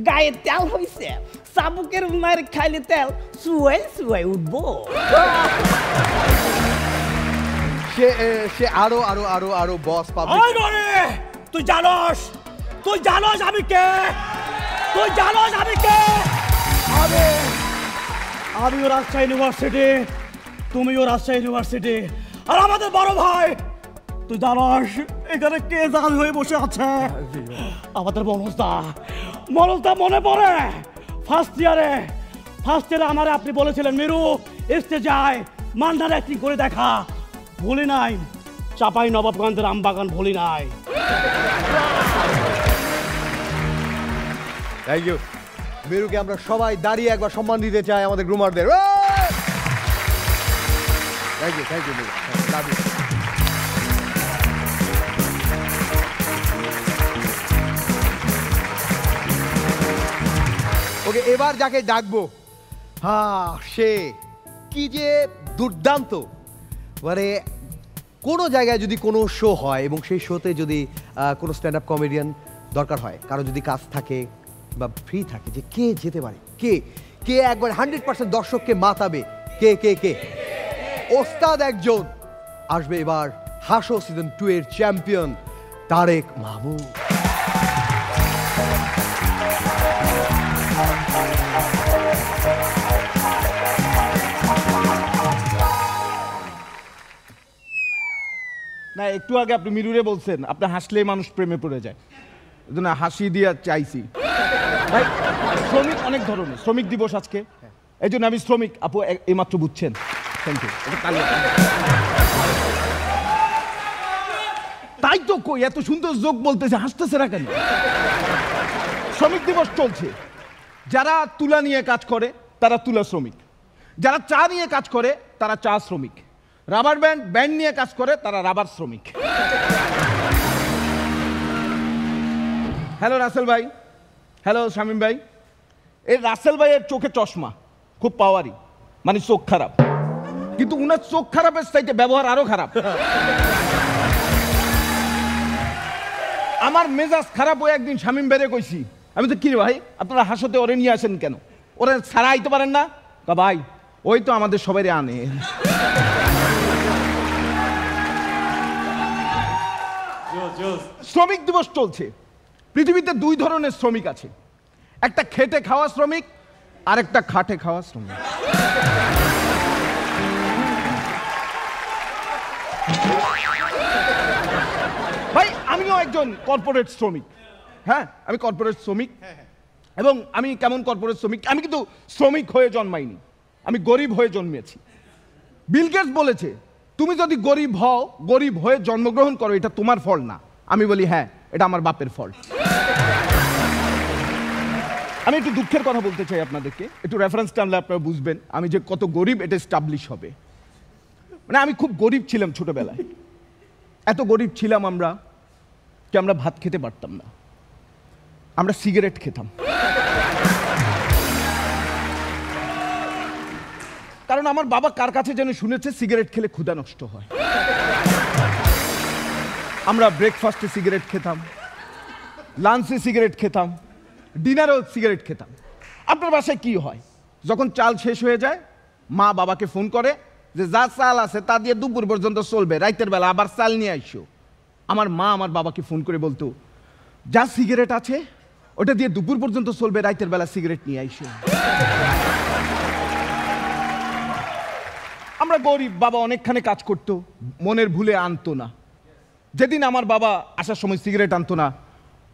[SPEAKER 8] গায়ে তেল হইছে, চাবুকের মায়ের খাইলে তেল সুয়াই উঠবো।
[SPEAKER 2] সে আরো আরো আরো আরো বস পাবে।
[SPEAKER 8] তুই জানোস আমি কে? তুই জানোস আমি কে? আমিও রাজশাহী ইউনিভার্সিটি, তুমিও রাজশাহী ইউনিভার্সিটি, আর আমাদের বড় ভাই, তুই জানোস এখানে কে জাল হয়ে বসে আছে? আমাদের মনোজদা মনে পড়ে ফার্স্ট ইয়ারে আমারে আপনি বলেছিলেন মিরু স্টেজে আয়, মান্ডার অ্যাক্টিং করে দেখা। ভুলি নাই, চাপাই নবাবগঞ্জের আমবাগান ভুলি নাই।
[SPEAKER 2] Thank you. মেরুকে আমরা সবাই দাঁড়িয়ে একবার সম্মান দিতে চাই, আমাদের গ্রুমারদের। Thank you, thank you, love you. Okay, এবার যাকে ডাকবো, সে কি যে দুর্দান্ত, মানে কোনো জায়গায় যদি কোনো শো হয় এবং সেই শোতে যদি কোনো স্ট্যান্ড আপ কমেডিয়ান দরকার হয়, কারো যদি কাজ থাকে বা ফ্রি থাকে, যে কে যেতে পারে, কে একবার 100% দর্শককে মাতাবে, কে ওস্তাদ একজন আসবে এবার। হাসো সিজন 2 এর চ্যাম্পিয়ন তারেক মাহমুদ।
[SPEAKER 9] না, একটু আগে আপনি মিরুরে বলছেন আপনি হাসলেই মানুষ প্রেমে পড়ে যায়, এই জন্য হাসি দিয়া চাইছি। ভাই, শ্রমিক অনেক ধরনের, শ্রমিক দিবস আজকে, এই জন্য আমি শ্রমিক, আপু এইমাত্র বুঝছেন। Thank you. তাই তো কই, এত সুন্দর যোগ বলতেছে, হাসতেছে না কেন? শ্রমিক দিবস চলছে, যারা তুলা নিয়ে কাজ করে তারা তুলা শ্রমিক, যারা চা নিয়ে কাজ করে তারা চা শ্রমিক, রাবার ব্যান্ড নিয়ে কাজ করে তারা রাবার শ্রমিক। হ্যালো রাসেল ভাই, হ্যালো শামীম ভাই। এই রাসেল ভাইয়ের চোখে চশমা, খুব পাওয়ারি, মানে চোখ খারাপ, কিন্তু উনার চোখ খারাপের চাইতে ব্যবহার আরো খারাপ। আমার মেজাজ খারাপ হয়ে একদিন শামীম ভাইরে কইছি, আমি তো কি রে ভাই আপনারা হাসতে ওরে নিয়ে আসেন কেন, ওরা ছাড়া আইতে পারেন না? ভাই ওই তো আমাদের সবাই আনে। শ্রমিক দিবস চলছে, পৃথিবীতে 2 ধরনের শ্রমিক আছে, একটা খেটে খাওয়া শ্রমিক আর একটা খাটে খাওয়া শ্রমিক। ভাই আমিও একজন কর্পোরেট শ্রমিক, হ্যাঁ আমি কর্পোরেট শ্রমিক, এবং আমি কেমন কর্পোরেট শ্রমিক, আমি কিন্তু শ্রমিক হয়ে জন্মাইনি, আমি গরিব হয়ে জন্মেছি। বিল গেটস বলেছে তুমি যদি গরিব হও, গরিব হয়ে জন্মগ্রহণ করো, এটা তোমার ফল না। আমি বলি হ্যাঁ, এটা আমার বাপের ফল। আমি একটু দুঃখের কথা বলতে চাই আপনাদেরকে, একটু রেফারেন্স টানলে আপনারা বুঝবেন আমি যে কত গরিব, এটা এস্টাবলিশ হবে। মানে আমি খুব গরিব ছিলাম ছোটবেলায়, এত গরিব ছিলাম আমরা যে আমরা ভাত খেতে পারতাম না, আমরা সিগারেট খেতাম। কারণ আমার বাবা কার কাছে যেন শুনেছে সিগারেট খেলে ক্ষুধা নষ্ট হয়। আমরা ব্রেকফাস্টে সিগারেট খেতাম, লাঞ্চে সিগারেট খেতাম, ডিনারেও সিগারেট খেতাম। আপনার বাসায় কি হয়, যখন চাল শেষ হয়ে যায় মা বাবাকে ফোন করে, যে যা চাল আছে তা দিয়ে দুপুর পর্যন্ত চলবে, রাতের বেলা আবার চাল নিয়ে আইসো। আমার মা আমার বাবাকে ফোন করে বলতো, যা সিগারেট আছে ওটা দিয়ে দুপুর পর্যন্ত চলবে, রাতের বেলা সিগারেট নিয়ে আইসো। আমরা গরিব, বাবা অনেকখানে কাজ করতো, মনের ভুলে আনতো না। যেদিন আমার বাবা আসার সময় সিগারেট আনতো না,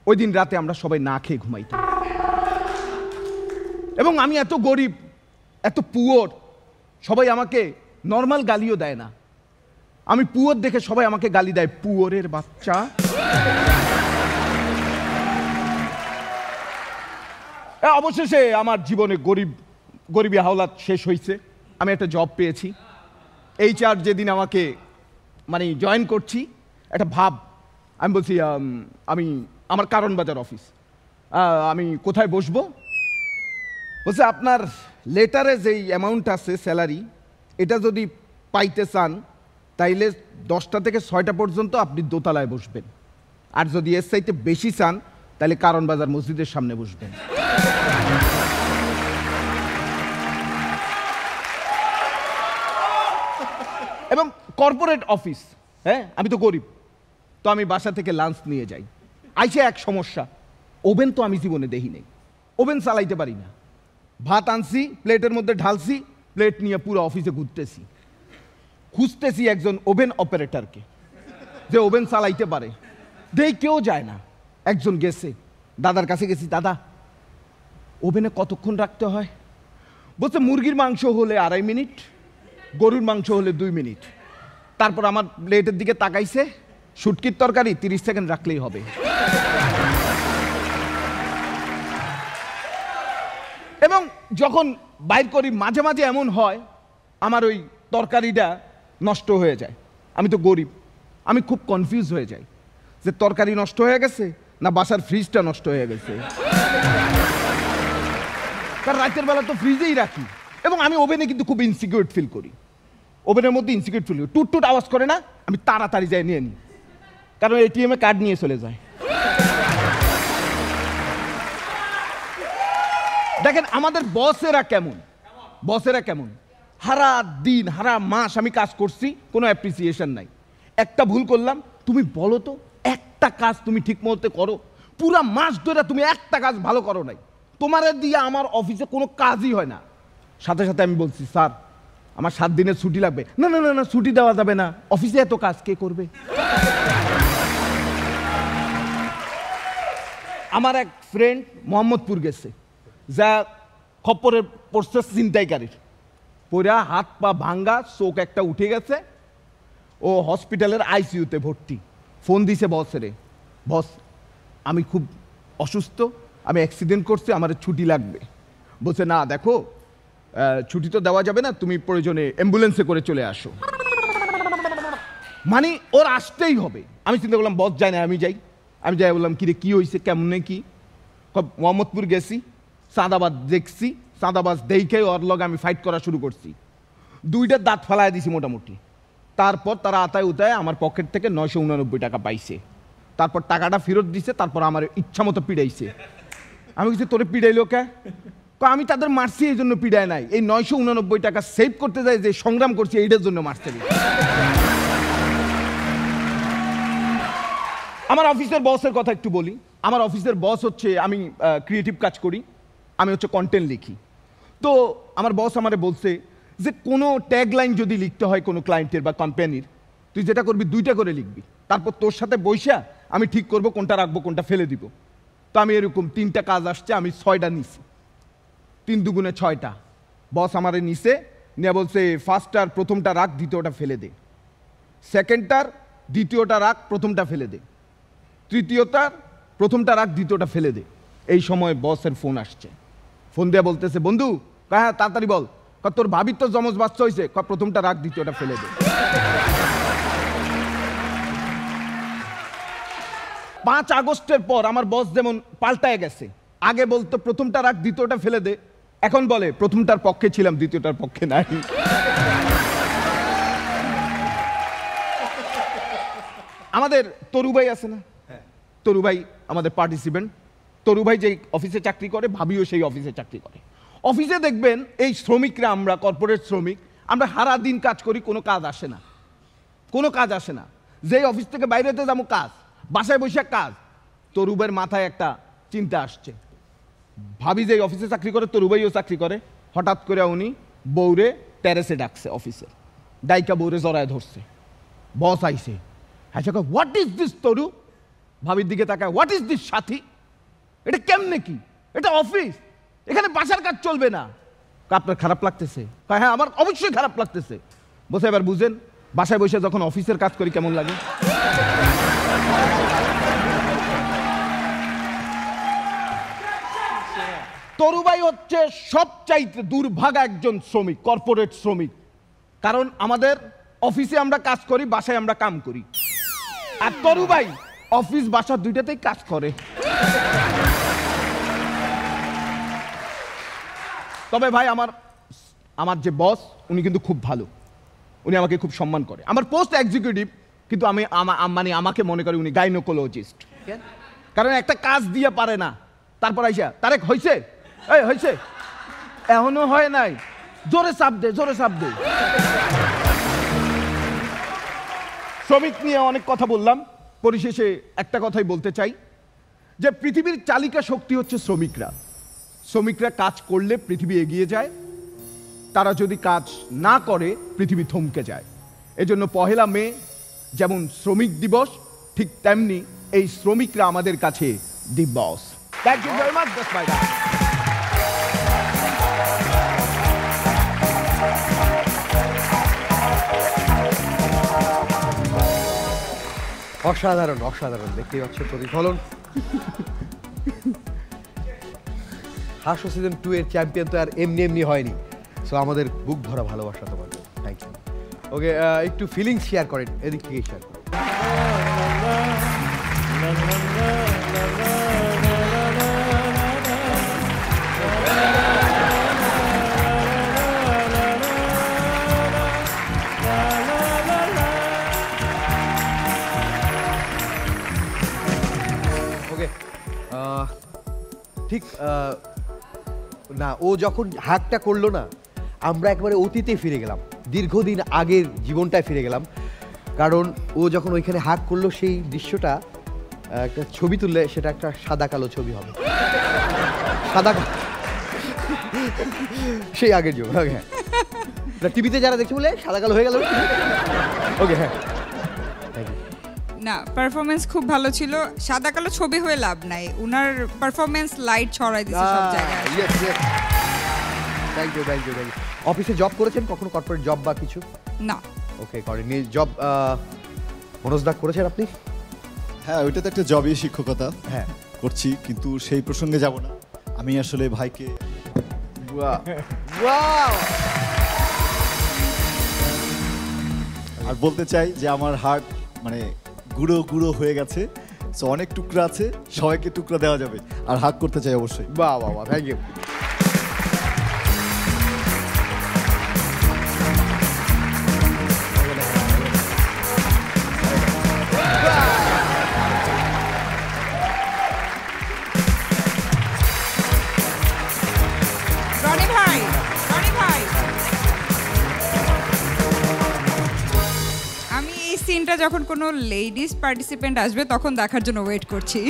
[SPEAKER 9] ওই দিন রাতে আমরা সবাই না খেয়ে ঘুমাইতাম। এবং আমি এত গরিব, এত পুয়োর, সবাই আমাকে নর্মাল গালিও দেয় না। আমি পুয়োর দেখে সবাই আমাকে গালি দেয়, পুয়োরের বাচ্চা। অবশেষে আমার জীবনে গরিবী হাওলাত শেষ হয়েছে। আমি একটা জব পেয়েছি। HR যেদিন আমাকে মানে জয়েন করছি, একটা ভাব, আমি বলছি আমি আমার কারণ বাজার অফিস, আমি কোথায় বসবো? বলছে আপনার লেটারে যেই অ্যামাউন্ট আছে স্যালারি, এটা যদি পাইতে চান তাইলে 10টা থেকে 6টা পর্যন্ত আপনি দোতলায় বসবেন, আর যদি এর চাইতে বেশি চান তাহলে কারণ বাজার মসজিদের সামনে বসবেন। এবং কর্পোরেট অফিস, হ্যাঁ, আমি তো গরিব, তো আমি বাসা থেকে লাঞ্চ নিয়ে যাই। আইসে এক সমস্যা, ওভেন তো আমি জীবনে দেখি নেই, ওভেন চালাইতে পারি না। ভাত আনছি, প্লেটের মধ্যে ঢালছি, প্লেট নিয়ে পুরো অফিসে ঘুরতেছি, খুঁজতেছি একজন ওভেন অপারেটরকে যে ওভেন চালাইতে পারে। দেই কেউ যায় না। একজন গেছে, দাদার কাছে গেছি, দাদা ওভেনে কতক্ষণ রাখতে হয়? বলছে মুরগির মাংস হলে 2.5 মিনিট, গরুর মাংস হলে 2 মিনিট। তারপর আমার প্লেটের দিকে তাকাইছে, শুটকির তরকারি 30 সেকেন্ড রাখলেই হবে। এবং যখন বাইর করি মাঝে মাঝে এমন হয় আমার ওই তরকারিটা নষ্ট হয়ে যায়। আমি তো গরিব, আমি খুব কনফিউজ হয়ে যাই যে তরকারি নষ্ট হয়ে গেছে না বাসার ফ্রিজটা নষ্ট হয়ে গেছে। কারণ রাতের বেলা তো ফ্রিজেই রাখি। এবং আমি ওভেনে কিন্তু খুব ইনসিকিউর ফিল করি, ওভেনের মধ্যে ইনসিকিউর ফিল করি। টুট টুট আওয়াজ করে না, আমি তাড়াতাড়ি যাই নিয়ে নিই, কারণ ATM-এ কার্ড নিয়ে চলে যায়। দেখেন আমাদের বসেরা কেমন, বসেরা কেমন, হারা দিন হারা মাস আমি কাজ করছি, কোনো অ্যাপ্রিসিয়েশন নাই। একটা ভুল করলাম, তুমি বলো তো একটা কাজ তুমি ঠিক মতো করো, পুরা মাস ধরে তুমি একটা কাজ ভালো করো নাই, তোমার দিয়ে আমার অফিসে কোনো কাজই হয় না। সাথে সাথে আমি বলছি, স্যার আমার 7 দিনের ছুটি লাগবে। না না না না, ছুটি দেওয়া যাবে না, অফিসে এত কাজ কে করবে? আমার এক ফ্রেন্ড মোহাম্মদপুর গেছে, যা খপ্পরের পড়ছে ছিনতাইকারীর, পড়া হাত পা ভাঙ্গা, চোখ একটা উঠে গেছে, ও হসপিটালের ICU-তে ভর্তি। ফোন দিছে বসেরে, বস আমি খুব অসুস্থ, আমি অ্যাক্সিডেন্ট করছি, আমার ছুটি লাগবে। বলছে না দেখো, ছুটি তো দেওয়া যাবে না, তুমি প্রয়োজনে অ্যাম্বুলেন্সে করে চলে আসো। মানে ওর আসতেই হবে। আমি চিন্তা করলাম বস যায় না, আমি যাই। আমি যাই, বললাম কিরে কি হয়েছে, কেমনে কি? মোহাম্মদপুর গেছি, চাঁদাবাজ দেখছি, চাঁদাবাজ দেখে ওর লগে আমি ফাইট করা শুরু করছি। 2টা দাঁত ফালায় দিছি মোটামুটি। তারপর তারা আতায় উতায় আমার পকেট থেকে 989 টাকা পাইছে। তারপর টাকাটা ফেরত দিছে, তারপর আমার ইচ্ছা মতো পিড়াইছে। আমি কিছু তোরে পিড়াইলো কে? আমি তাদের মারছি এই জন্য পিড়ায় নাই, এই 989 টাকা সেভ করতে যায় যে সংগ্রাম করছি এইটার জন্য মারছে। আমার অফিসের বসের কথা একটু বলি। আমার অফিসের বস হচ্ছে, আমি ক্রিয়েটিভ কাজ করি, আমি হচ্ছে কন্টেন্ট লিখি। তো আমার বস আমারে বলছে যে কোনো ট্যাগলাইন যদি লিখতে হয় কোনো ক্লায়েন্টের বা কোম্পানির, তুই যেটা করবি 2টা করে লিখবি, তারপর তোর সাথে বইসা আমি ঠিক করব কোনটা রাখবো কোনটা ফেলে দিব। তো আমি এরকম 3টা কাজ আসছে, আমি 6টা নিছি, 3 দুগুণে 6টা। বস আমারে নিছে, নিয়ে বলছে ফার্স্টটার প্রথমটা রাখ, দ্বিতীয়টা ফেলে দে, সেকেন্ডটার দ্বিতীয়টা রাখ, প্রথমটা ফেলে দে, তৃতীয়টার প্রথমটা রাখ, দ্বিতীয়টা ফেলে দে। এই সময় বসের ফোন আসছে, ফোন দিয়ে বলতেছে বন্ধু, হ্যাঁ তাড়াতাড়ি বল, তোর ভাবির তো জমজ বাচ্চা হয়েছে, প্রথমটা রাখ, দ্বিতীয়টা ফেলে দে। 5 আগস্টের পর আমার বস যেমন পাল্টায় গেছে, আগে বলতো প্রথমটা রাখ, দ্বিতীয়টা ফেলে দে, এখন বলে প্রথমটার পক্ষে ছিলাম, দ্বিতীয়টার পক্ষে নাই। আমাদের তরু ভাই আছে না, তরু ভাই আমাদের পার্টিসিপেন্ট। তরু ভাই যে অফিসে চাকরি করে, ভাবিও সেই অফিসে চাকরি করে। অফিসে দেখবেন এই শ্রমিকরা, আমরা কর্পোরেট শ্রমিক, আমরা সারা দিন কাজ করি, কোনো কাজ আসে না, কোনো কাজ আসে না। যেই অফিস থেকে বাইরেতে যাবো কাজ, বাসায় বসে কাজ। তরুবের মাথায় একটা চিন্তা আসছে, ভাবি যে অফিসে চাকরি করে তরুবাইও চাকরি করে, হঠাৎ করে উনি বউরে টেরেসে ডাকছে অফিসে, ডাইকা বউরে জড়ায় ধরছে। বস আইছে, হ্যাঁ হোয়াট ইজ দিস তরু? ভাবির দিকে তাকায়, হোয়াট ইজ দিস সাথী? এটা কেমনে কি? এটা অফিস, এখানে বাসার কাজ চলবে না। আপনার খারাপ লাগতেছে? হ্যাঁ আমার অবশ্যই খারাপ লাগতেছে। বসে এবার বুঝেন, বাসায় বসে যখন অফিসের কাজ করি কেমন লাগে। তরুবাই হচ্ছে সবচাইতে দুর্ভাগা একজন শ্রমিক, কর্পোরেট শ্রমিক। কারণ আমাদের অফিসে আমরা কাজ করি, বাসায় আমরা কাম করি। আর তরুবাই অফিস বাসা দুইটাতেই কাজ করে। তবে ভাই আমার যে বস উনি কিন্তু খুব ভালো, উনি আমাকে খুব সম্মান করে। আমার পোস্ট এক্সিকিউটিভ, কিন্তু মানে আমাকে মনে করি উনি গাইনোকোলজিস্ট। কারণ একটা কাজ দিয়ে পারে না, তারপর আইসা তারেক হয়েছে, এই হয়েছে, এখনো হয় নাই, জোরে চাপ দে, জোরে চাপ দে। শ্রমিক নিয়ে অনেক কথা বললাম, পরিশেষে একটা কথাই বলতে চাই যে পৃথিবীর চালিকা শক্তি হচ্ছে শ্রমিকরা। শ্রমিকরা কাজ করলে পৃথিবী এগিয়ে যায়, তারা যদি কাজ না করে পৃথিবী থমকে যায়। এজন্য 1 মে যেমন শ্রমিক দিবস, ঠিক তেমনি এই শ্রমিকরা আমাদের কাছে the boss. Thank you very much.
[SPEAKER 2] অসাধারণ অসাধারণ, দেখতেই পাচ্ছেন প্রতিফলন। হাস্য সিজন 2 এর চ্যাম্পিয়ন তো আর এমনি এমনি হয়নি, সো আমাদের বুক ভরা ভালোবাসা তোমাকে। Thank you. ওকে, একটু ফিলিংস শেয়ার করেন, এদিক থেকেই শেয়ার করেন। ওকে, ঠিক না, ও যখন হাঁকটা করলো না, আমরা একবারে অতীতে ফিরে গেলাম, দীর্ঘদিন আগের জীবনটায় ফিরে গেলাম। কারণ ও যখন ওইখানে হাঁক করলো, সেই দৃশ্যটা একটা ছবি তুললে সেটা একটা সাদা কালো ছবি হবে, সাদা সেই আগের যুগ। হ্যাঁ, টিভিতে যারা দেখছে বলে সাদা কালো হয়ে গেল। ওকে, হ্যাঁ,
[SPEAKER 3] না, পারফরমেন্স খুব ভালো ছিল। সাদা কালো ছবি হয়ে লাভ নাই, উনার পারফরমেন্স লাইট ছড়াই দিচ্ছে সব জায়গায়।
[SPEAKER 2] Thank you, thank you, thank you. অফিসে জব করেছেন কখনো, কর্পোরেট জব বা কিছু?
[SPEAKER 3] না।
[SPEAKER 2] ওকে, করেননি জব। মনোজদা করেছেন আপনি?
[SPEAKER 4] হ্যাঁ, ওইটা তো একটা জবই, শিক্ষকতা
[SPEAKER 2] হ্যাঁ
[SPEAKER 4] করছি, কিন্তু সেই প্রসঙ্গে যাব না। আমি আসলে ভাইকে আর বলতে চাই যে আমার হার্ট মানে গুঁড়ো গুঁড়ো হয়ে গেছে, সো অনেক টুকরা আছে, সবাইকে টুকরা দেওয়া যাবে, আর হাগ করতে চাই অবশ্যই।
[SPEAKER 2] বাহ বাহ বাহ, থ্যাংক ইউ।
[SPEAKER 3] সিনটা যখন কোনো লেডিস পার্টিসিপেন্ট আসবে তখন দেখার জন্য ওয়েট করছি।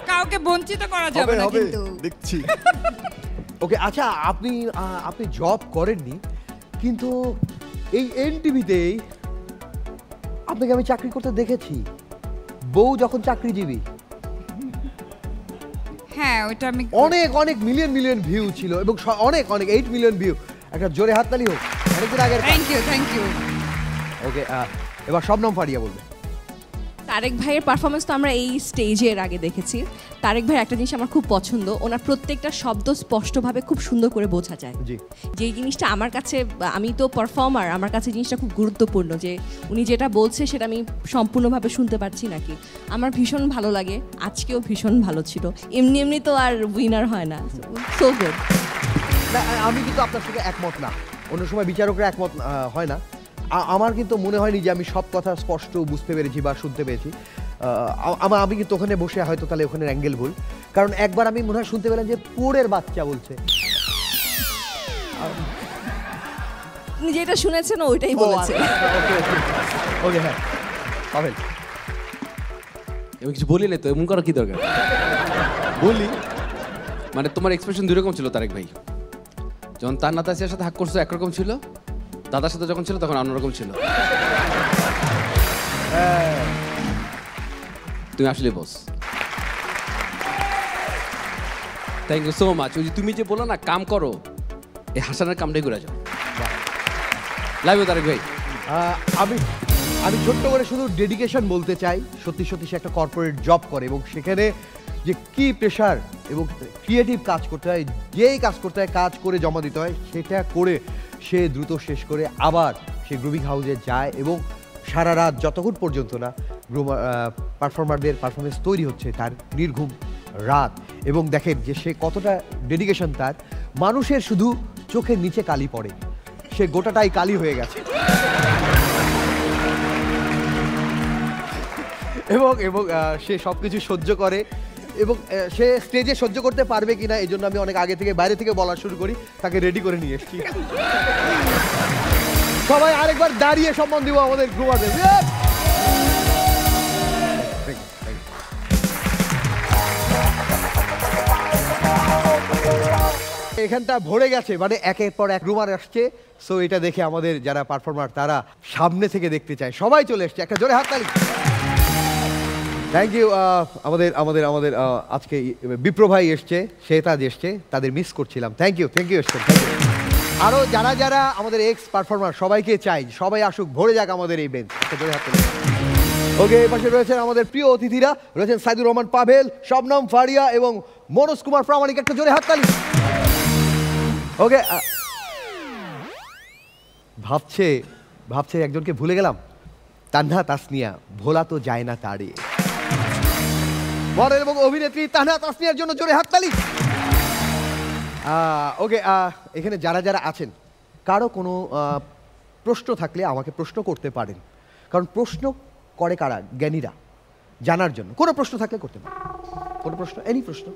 [SPEAKER 3] কাউকে বঞ্চিত করা যাবে না কিন্তু,
[SPEAKER 4] দেখছি।
[SPEAKER 2] ওকে, আচ্ছা, আপনি জব করেননি, কিন্তু এই এনটিভিতেই আপনাকে আমি চাকরি করতে দেখেছি, বউ যখন চাকরিজীবী।
[SPEAKER 3] হ্যাঁ, ওইটা আমি
[SPEAKER 2] অনেক অনেক মিলিয়ন মিলিয়ন ভিউ ছিল, এবং অনেক অনেক 8 মিলিয়ন ভিউ। একটা জোরে হাততালি হোক অনেকদিন আগে।
[SPEAKER 3] Thank you.
[SPEAKER 2] ওকে, এবার শবনম ফারিয়া বলবে।
[SPEAKER 5] তারেক ভাইয়ের পারফরমেন্স তো আমরা এই স্টেজের আগে দেখেছি। তারেক ভাইয়ের একটা জিনিস আমার খুব পছন্দ, ওনার প্রত্যেকটা শব্দ স্পষ্টভাবে খুব সুন্দর করে বোঝা যায়।
[SPEAKER 2] জি,
[SPEAKER 5] যেই জিনিসটা আমার কাছে, আমি তো পারফর্মার, আমার কাছে জিনিসটা খুব গুরুত্বপূর্ণ যে উনি যেটা বলছে সেটা আমি সম্পূর্ণভাবে শুনতে পারছি নাকি। আমার ভীষণ ভালো লাগে, আজকেও ভীষণ ভালো ছিল। এমনি এমনি তো আর উইনার হয় না, সো গুড।
[SPEAKER 2] আমি কিন্তু আপনার সাথে একমত না, অন্য সময় বিচারকরা একমত হয় না। আমার কিন্তু মনে হয়নি যে আমি সব কথা স্পষ্ট বুঝতে পেরেছি বা শুনতে পেরেছি। আমি কিন্তু ওখানে বসে হয়তো তাহলে ওখানে অ্যাঙ্গেল ভুল, কারণ একবার আমি মনে হয় শুনতে পেলাম যে পোড়ের বাচ্চা বলছে।
[SPEAKER 5] আপনি যেটা শুনেছেন ওইটাই বলেছে।
[SPEAKER 2] ওকে, হ্যাঁ পাবেন।
[SPEAKER 6] আমি কিছু বলি না তো, এমন করার কি দরকার?
[SPEAKER 2] বলি
[SPEAKER 6] মানে তোমার এক্সপ্রেশন দুই রকম ছিল তারেক ভাই। যখন তার নাতাসিয়ার সাথে হাক করছো একরকম ছিল, দাদার সাথে যখন ছিল তখন অন্যরকম ছিল। তুমি আসলে boss. Thank you so much. ওই যে তুমি যে বলো না কাম করো, এই হাসানের কামটাই করে যাও। লাইভ তারেক ভাই।
[SPEAKER 2] আমি আমি ছোট্ট করে শুধু ডেডিকেশন বলতে চাই। সত্যি সত্যি সে একটা কর্পোরেট জব করে এবং সেখানে যে কি প্রেশার এবং ক্রিয়েটিভ কাজ করতে হয়, যেই কাজ করতে হয় কাজ করে জমা দিতে হয়, সেটা করে সে দ্রুত শেষ করে আবার সে গ্রুমিং হাউসে যায় এবং সারা রাত যতক্ষণ পর্যন্ত না পারফর্মারদের পারফরমেন্স তৈরি হচ্ছে তার নির্ঘুম রাত। এবং দেখেন যে সে কতটা ডেডিকেশন তার, মানুষের শুধু চোখের নিচে কালি পড়ে, সে গোটাটাই কালি হয়ে গেছে। এবং সে সব কিছু সহ্য করে এবং সে স্টেজে সহ্য করতে পারবে কিনা এই জন্য আমি অনেক আগে থেকে বাইরে থেকে বলা শুরু করি, তাকে রেডি করে নিয়ে এসেছি। সবাই আরেকবার দাঁড়িয়ে সম্মান দিব আমাদের গ্রুমারদের। এখানটা ভরে গেছে, মানে একের পর এক গ্রুমার আসছে। সো এটা দেখে আমাদের যারা পারফর্মার তারা সামনে থেকে দেখতে চায়। সবাই চলে এসছে, একটা জোরে হাততালি। Thank you. আমাদের আমাদের আমাদের আজকে বিপ্র ভাই এসছে, শ্বেতাজ এসছে, তাদের মিস করছিলাম। থ্যাংক ইউ এসছেন। আরও যারা যারা আমাদের এক্স পারফর্মার সবাইকে চাই সবাই আসুক, ভরে যাক আমাদের এই বেঞ্চ। ওকে, এই পাশে রয়েছেন আমাদের প্রিয় অতিথিরা, রয়েছেন সাইদুর রহমান পাভেল, শবনম ফারিয়া এবং মনোজ কুমার প্রামাণিক। একটা জোরে হাততালি। ওকে, ভাবছে একজনকে ভুলে গেলাম, তানহা তাসনিয়া, ভোলা তো যায় না তারে। মডেল এবং অভিনেত্রী তানহা তাসনিয়ার জন্য জোরে হাততালি। ওকে, এখানে যারা যারা আছেন কারো কোনো প্রশ্ন থাকলে আমাকে প্রশ্ন করতে পারেন, কারণ প্রশ্ন করে কারা? জ্ঞানীরা, জানার জন্য। কোনো প্রশ্ন থাকলে করতে পারেন। কোনো প্রশ্ন, এনি প্রশ্ন,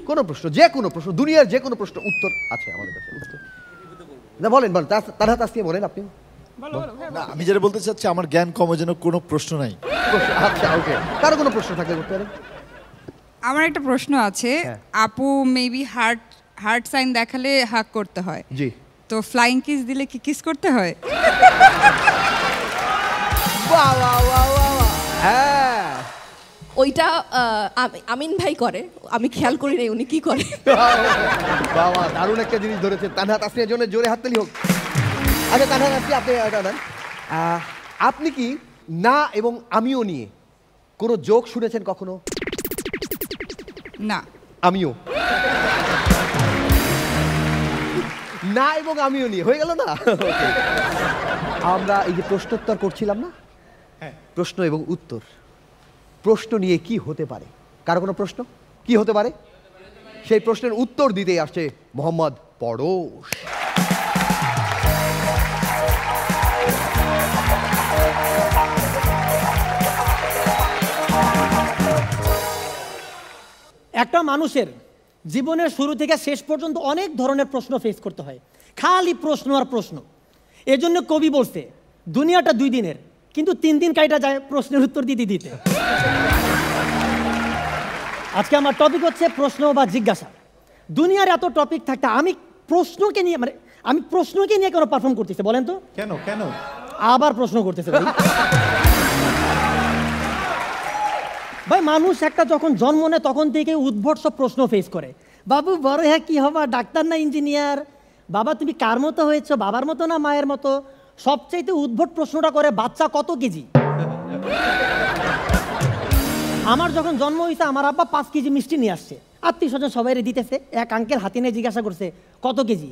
[SPEAKER 2] কোনো প্রশ্ন, যে কোনো প্রশ্ন, দুনিয়ার যে কোনো প্রশ্ন উত্তর আছে আমাদের কাছে। উত্তর না বলেন, তানহা তাসনিয়া বলেন আপনি।
[SPEAKER 4] না, আমি যেটা বলতে চাচ্ছি আমার জ্ঞান কমে যেন কোনো প্রশ্ন নাই।
[SPEAKER 2] আচ্ছা, ওকে, কারো কোনো প্রশ্ন থাকলে করতে পারেন।
[SPEAKER 3] আমার একটা প্রশ্ন আছে। আপু মেবি হার্ট সাইন দেখালে হাক করতে হয়,
[SPEAKER 2] জি,
[SPEAKER 3] তো ফ্লাইং কিস দিলে কি কিস করতে হয়?
[SPEAKER 2] বাহ বাহ বাহ বাহ। হ্যাঁ,
[SPEAKER 5] ওইটা আমিন ভাই করে, আমি খেয়াল করি নাই উনি কি করে।
[SPEAKER 2] বাবা, দারুণ একটা জিনিস ধরেছেন। তানহা তাসনিয়ার জন্য জোরে হাততালি হোক। আচ্ছা তানহা তাসনিয়া, আপনি এটা নেন। আপনি কি না এবং আমিও নিয়ে কোনো জোক শুনেছেন কখনো?
[SPEAKER 3] না।
[SPEAKER 2] আমিও না এবং আমিও নিয়ে হয়ে গেল না? আমরা এই যে প্রশ্নোত্তর করছিলাম না, প্রশ্ন এবং উত্তর। প্রশ্ন নিয়ে কি হতে পারে? কারো কোনো প্রশ্ন কি হতে পারে? সেই প্রশ্নের উত্তর দিতেই আসছে মোহাম্মদ পরশ।
[SPEAKER 10] একটা মানুষের জীবনের শুরু থেকে শেষ পর্যন্ত অনেক ধরনের প্রশ্ন ফেস করতে হয়, খালি প্রশ্ন আর প্রশ্ন। এজন্য কবি বলছে দুনিয়াটা 2 দিনের, কিন্তু 3 দিন কাইটা যায় প্রশ্নের উত্তর দিতে দিতে। আজকে আমার টপিক হচ্ছে প্রশ্ন বা জিজ্ঞাসা। দুনিয়ার এত টপিক থাকতে আমি প্রশ্নকে নিয়ে কেন পারফর্ম করতেছি বলেন তো?
[SPEAKER 4] কেন
[SPEAKER 10] আবার প্রশ্ন করতেছে ভাই। মানুষ একটা যখন জন্ম নেয় তখন থেকে উদ্ভট সব প্রশ্ন ফেস করে। বাবু বড় হ্যাঁ কি হবা, ডাক্তার না ইঞ্জিনিয়ার? বাবা তুমি কার মতো হয়েছো, বাবার মতো না মায়ের মতো? সবচাইতে উদ্ভট প্রশ্নটা করে বাচ্চা কত কেজি। আমার যখন জন্ম হয়েছে আমার আব্বা 5 কেজি মিষ্টি নিয়ে আসছে, আত্মীয় স্বজন সবাই দিতেছে। এক আঙ্কেল হাতে নিয়ে জিজ্ঞাসা করছে কত কেজি,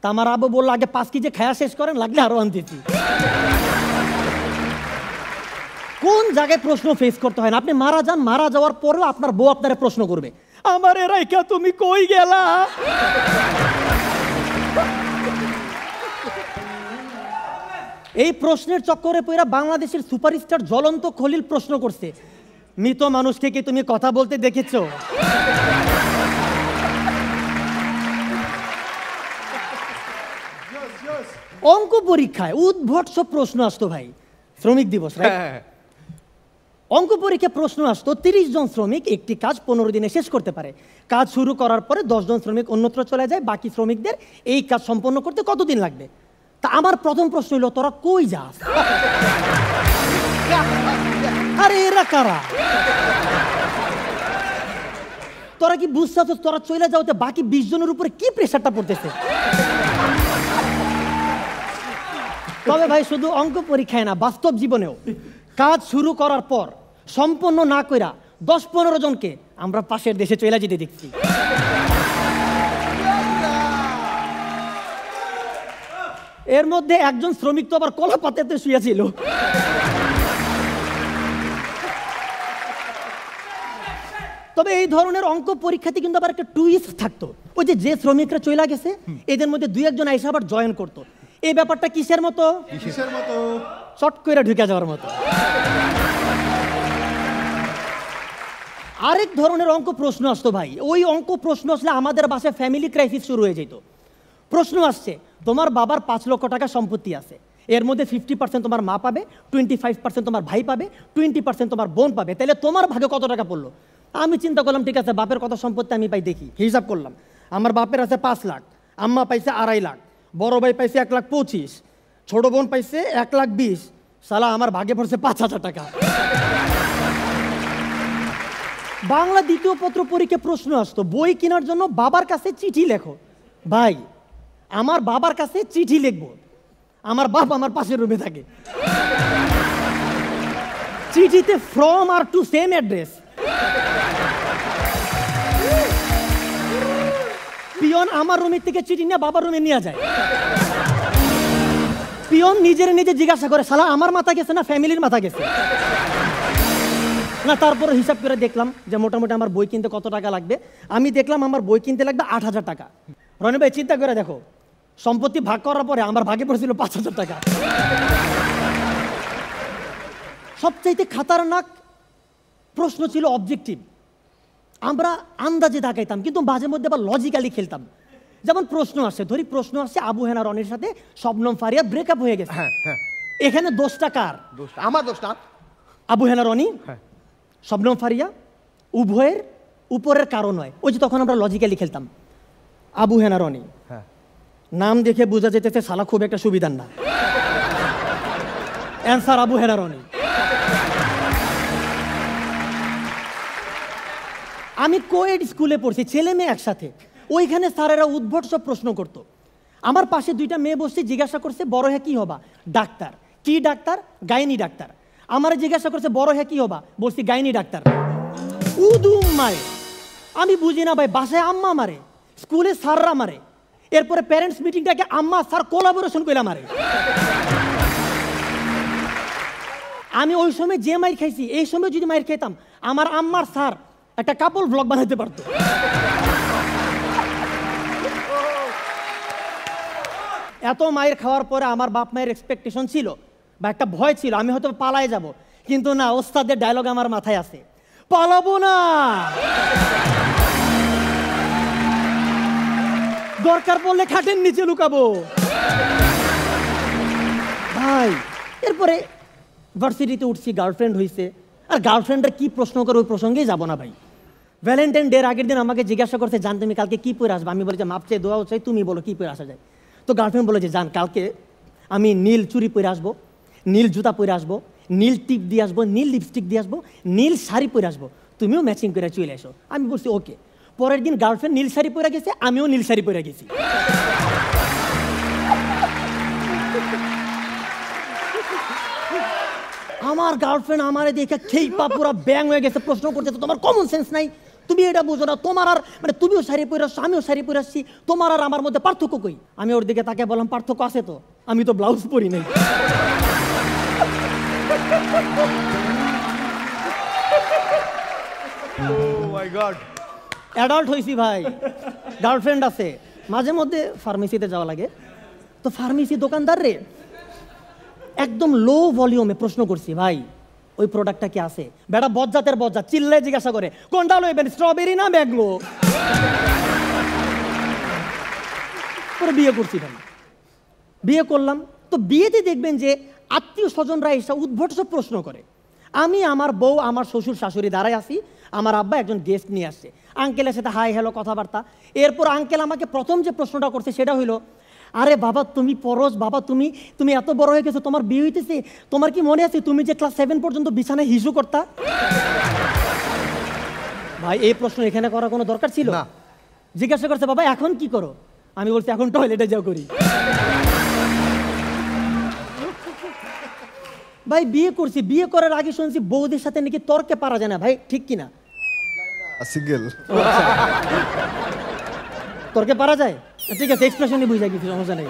[SPEAKER 10] তা আমার আব্বু বললো আগে 5 কেজি খায়া শেষ করেন, লাগলে আরো আনতেছি। কোন জায়গায় প্রশ্ন ফেস করতে হয় না? আপনি মারা যান, মারা যাওয়ার পরেও আপনার বউ আপনারা প্রশ্ন করবে, আমার রাইকা তুমি কই গেলা? এই প্রশ্নের চক্করে পড়া বাংলাদেশের সুপারস্টার জ্বলন্ত খলিল প্রশ্ন করছে, মৃত মানুষকে কি তুমি কথা বলতে দেখেছো? অঙ্ক পরীক্ষায় উদ্ভট সব প্রশ্ন আসতো ভাই, শ্রমিক দিবস right? অঙ্ক পরীক্ষায় প্রশ্ন আসতো 30 জন শ্রমিক একটি কাজ 15 দিনে শেষ করতে পারে। কাজ শুরু করার পরে 10 জন শ্রমিক অন্যত্র চলে যায়, বাকি শ্রমিকদের এই কাজ সম্পন্ন করতে কতদিন লাগবে? তা আমার প্রথম প্রশ্ন হলো, তোরা কই যাস? আরে এরা কারা? তোরা কি বুঝছাস তোরা চলে যাওতে বাকি 20 জনের উপরে কি প্রেশারটা পড়তেছে? তবে ভাই শুধু অঙ্ক পরীক্ষায় না, বাস্তব জীবনেও কাজ শুরু করার পর সম্পন্ন না কইরা 10-15 জনকে আমরা পাশের দেশে চলে যেতে দেখছি। এর মধ্যে একজন শ্রমিক তো আবার কলা পাতাতে শুয়েছিল। তবে এই ধরনের অঙ্ক পরীক্ষাতে কিন্তু আবার একটা টুইস্ট থাকতো। ওই যে শ্রমিকরা চলে গেছে এদের মধ্যে 2-1 এসে আবার জয়েন করতো। এই ব্যাপারটা কিসের মতো?
[SPEAKER 4] কিসের মতো?
[SPEAKER 10] চট করে ঢুকে যাওয়ার মতো। আরেক ধরনের অঙ্ক প্রশ্ন আসতো ভাই। ওই অঙ্ক প্রশ্ন আসলে আমাদের বাসায় ফ্যামিলি ক্রাইসিস শুরু হয়ে যেত। প্রশ্ন আসছে, তোমার বাবার 5 লক্ষ টাকা সম্পত্তি আছে, এর মধ্যে 50% তোমার মা পাবে, 25% তোমার ভাই পাবে, 20% তোমার বোন পাবে, তাহলে তোমার ভাগে কত টাকা পড়লো? আমি চিন্তা করলাম, ঠিক আছে বাপের কত সম্পত্তি আমি পাই দেখি, হিসাব করলাম। আমার বাপের আছে 5 লাখ, আম্মা পাইছে 2.5 লাখ, বড় ভাই পাইছে 1,25,000, ছোট বোন পাইছে 1,20,000। সালা আমার ভাগে পড়ছে 5,000 টাকা। বাংলা দ্বিতীয় পত্র পরীক্ষায় প্রশ্ন আসতো, বই কেনার জন্য বাবার কাছে চিঠি লেখো। ভাই আমার বাবার কাছে চিঠি লিখবো, আমার বাপ আমার পাশের রুমে থাকে, চিঠিতে ফ্রম আর টু সেম অ্যাড্রেস। পিয়ন আমার রুমের থেকে চিঠি নিয়ে বাবার রুমে নিয়ে যায়। পিয়ন নিজে জিজ্ঞাসা করে, শালা আমার মাথা গেছে না ফ্যামিলির মাথা গেছে? না, তারপরে হিসাব করে দেখলাম যে মোটামুটি আমার বই কিনতে কত টাকা লাগবে। আমি দেখলাম আমার বই কিনতে লাগবে 8,000 টাকা। রনি ভাই চিন্তা করে দেখো, সম্পত্তি ভাগ করার পরে আমার ভাগে পড়েছিল 5,000 টাকা। সবচাইতে খাতারনাক প্রশ্ন ছিল অবজেক্টিভ। আমরা আন্দাজে তাকাইতাম, কিন্তু মাঝে মধ্যে আবার লজিক্যালি খেলতাম। যেমন প্রশ্ন আসছে, ধরি প্রশ্ন আসছে আবু হেনা রনির সাথে শবনম ফারিয়া ব্রেকআপ হয়ে গেছে। এখানে দোষটা কার?
[SPEAKER 2] আমার দোষটা।
[SPEAKER 10] আবু হেনা রনি, শবনম ফারিয়া উভয়ের উপরের কারণ হয়। ওই যে তখন আমরা লজিক্যালি খেলতাম। আবু হেনা রনি, নাম দেখে বোঝা যেতেছে শালা খুব একটা সুবিধার না। অ্যান্সার আবু হেনা রনি। আমি কোয়েড স্কুলে পড়ছি, ছেলে মেয়ে একসাথে। ওইখানে স্যারেরা উদ্ভট সব প্রশ্ন করতো। আমার পাশে 2টা মেয়ে বসছে, জিজ্ঞাসা করছে বড় হ্যাঁ কি হবা? ডাক্তার। কি ডাক্তার? Gynae doctor. আমার জিজ্ঞাসা করছে বড় হ্যাঁ কি হবা? বলছি গাইনি ডাক্তার। উদুম মারে। আমি বুঝি না ভাই, বাসায় আম্মা মারে, স্কুলে স্যাররা মারে, এরপরে প্যারেন্টস মিটিংটাকে আম্মা স্যার কোলাবোরেশন করে মারে। আমি ওই সময় যে মাইর খাইছি, এই সময় যদি মাইর খাইতাম আমার আম্মার স্যার একটা কাপল ব্লগ বানাইতে পারতো। এত মায়ের খাওয়ার পরে আমার বাপ মায়ের এক্সপেকটেশন ছিল বা একটা ভয় ছিল আমি হয়তো পালায় যাব, কিন্তু না, ওস্তাদের ডায়লগ আমার মাথায় আছে, পালাবো না, দরকার পড়লে খাটের নিচে লুকাবো। ভাই এরপরে ভার্সিটিতে উঠছি, গার্লফ্রেন্ড হয়েছে। আর গার্লফ্রেন্ডের কি প্রশ্ন করে ওই প্রসঙ্গেই যাবো না ভাই। ভ্যালেন্টাইন ডের আগের দিন আমাকে জিজ্ঞাসা করছে, জান তুমি কালকে কি পরে আসবে? আমি বলেছি মাপ চাই, দোয়াও চাই, তুমি বলো কি পরে আসা যায়। তো গার্লফ্রেন্ড বলে যে জান কালকে আমি নীল চুড়ি পরে আসবো, নীল জুতা পরে আসবো, নীল টিপ দিয়ে আসবো, নীল লিপস্টিক দিয়ে আসবো, নীল শাড়ি পরে আসবো, তুমিও ম্যাচিং করে চলে এসো। আমি বলছি ওকে। পরের দিন গার্লফ্রেন্ড নীল শাড়ি পরে গেছে, আমিও নীল শাড়ি পরে গেছি। আমার গার্লফ্রেন্ড আমারে দেখে খেইপা পুরা ব্যাং হয়ে গেছে, প্রশ্ন করছে তোমার কমন সেন্স নাই, তুমি এটা বুঝো না, তোমার আর মানে তুমিও শাড়ি পরে আসছো আমিও শাড়ি পরে আসছি, তোমার আর আমার মধ্যে পার্থক্য কই? আমি ওর দিকে তাকে বললাম পার্থক্য আছে তো, আমি তো ব্লাউজ পরি নাই। অ্যাডাল্ট হয়েছি ভাই, গার্লফ্রেন্ড আছে, মাঝে মধ্যে ফার্মেসিতে যাওয়া লাগে। তো ফার্মেসি দোকানদার রে একদম লো ভলিউমে প্রশ্ন করছি, ভাই ওই প্রোডাক্টটা কি আছে? বেটা বজ্জাতের বজ্জাত চিল্লায় জিজ্ঞাসা করে কোনটা লইবেন, স্ট্রবেরি না ম্যাঙ্গো? পরে বিয়ে করছি ভাই, বিয়ে করলাম। তো বিয়েতে দেখবেন যে আত্মীয় স্বজনরা এসে উদ্ভট সব প্রশ্ন করে। আমি, আমার বউ, আমার শ্বশুর শাশুড়ি দাঁড়ায় আসি, আমার আব্বা একজন গেস্ট নিয়ে আসছে, আঙ্কেলের সাথে হাই হ্যালো কথাবার্তা। এরপর আঙ্কেল আমাকে প্রথম যে প্রশ্নটা করছে সেটা হইলো, আরে বাবা তুমি পরশ, বাবা তুমি তুমি এত বড় হয়ে গেছো, তোমার বিয়ে হইতেছে, তোমার কি মনে আছে তুমি যে ক্লাস 7 পর্যন্ত বিছানায় হিসু করতা? ভাই এই প্রশ্ন এখানে করার কোনো দরকার ছিল না। জিজ্ঞাসা করছে বাবা এখন কি করো? আমি বলছি এখন টয়লেটে যাও করি। ভাই বিয়ে করছি, বিয়ে করার আগে শুনছি বউদের সাথে নাকি তর্কে পারা যায় না। ভাই ঠিক কিনা?
[SPEAKER 4] সিঙ্গেল
[SPEAKER 10] তর্কে পারা যায়, ঠিক আছে, এক্সপ্রেশনই বুঝা গেছি, সমস্যা নেই।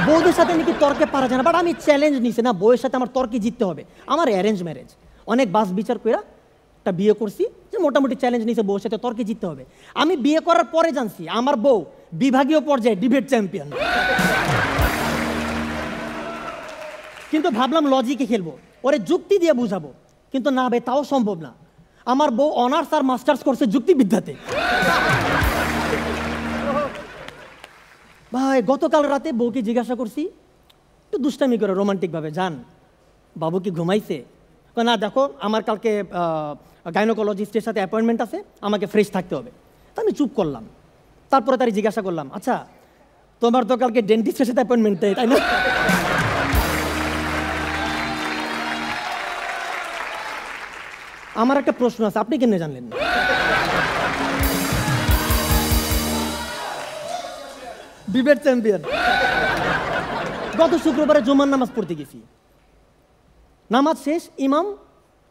[SPEAKER 10] বউদের সাথে নাকি তর্কে পারা যায় না, বাট আমি চ্যালেঞ্জ নিছি না, বউয়ের সাথে আমার তর্কে জিততে হবে। আমার অ্যারেঞ্জ ম্যারেজ, অনেক বাস বিচার কইরা একটা বিয়ে করছি, যে মোটামুটি চ্যালেঞ্জ নিছে বউয়ের সাথে তর্কে জিততে হবে। আমি বিয়ে করার পরে জানছি আমার বউ বিভাগীয় পর্যায়ে ডিবেট চ্যাম্পিয়ন। কিন্তু ভাবলাম লজিকে খেলবো, ওরে যুক্তি দিয়ে বুঝাবো, কিন্তু না ভাই তাও সম্ভব না। আমার বউ অনার্স আর মাস্টার্স করছে যুক্তিবিদ্যাতে। ভাই গতকাল রাতে বউকে জিজ্ঞাসা করছি একটু দুষ্টামি করে রোমান্টিক ভাবে, জান বাবু কি ঘুমাইছে? না দেখো আমার কালকে গাইনোকোলজিস্টের সাথে অ্যাপয়েন্টমেন্ট আছে, আমাকে ফ্রেশ থাকতে হবে। তা আমি চুপ করলাম। তারপরে তারই জিজ্ঞাসা করলাম, আচ্ছা তোমার তো কালকে ডেন্টিস্টের সাথে অ্যাপয়েন্টমেন্ট, তাই না? আমার একটা প্রশ্ন আছে, আপনি কেন জানলেন? Debate champion. গত শুক্রবারে জুমার নামাজ পড়তে গেছি, নামাজ শেষ, ইমাম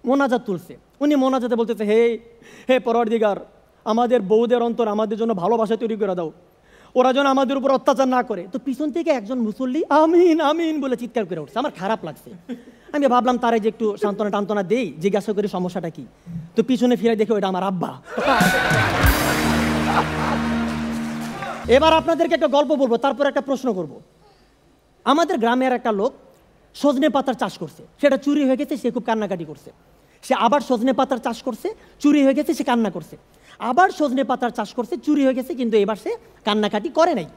[SPEAKER 10] মোনাজাত তুলছে। উনি মোনাজাতে বলতেছে, হে হে পরওয়ারদিগার, আমাদের বউদের অন্তর আমাদের জন্য ভালোবাসা তৈরি করে দাও, ওরা যেন আমাদের উপর অত্যাচার না করে। তো পিছন থেকে একজন মুসল্লি আমিন আমিন বলে চিৎকার করে উঠছে, আমার খারাপ লাগছে। আমি ভাবলাম তারে যে একটু সান্ত্বনা টান্তনা দেই, জিজ্ঞাসা করি সমস্যাটা কি। তো পিছনে ফিরে দেখে ওটা আমার আব্বা। এবার আপনাদেরকে একটা গল্প বলবো, তারপর একটা প্রশ্ন করব। আমাদের গ্রামের একটা লোক সজনে পাতার চাষ করছে, সেটা চুরি হয়ে গেছে, সে খুব কান্নাকাটি করছে। সে আবার সজনে পাতার চাষ করছে, চুরি হয়ে গেছে, সে কান্না করছে। আবার সজনে পাতার চাষ করছে, চুরি হয়ে গেছে, কিন্তু এবার সে কান্নাকাটি করে নাই।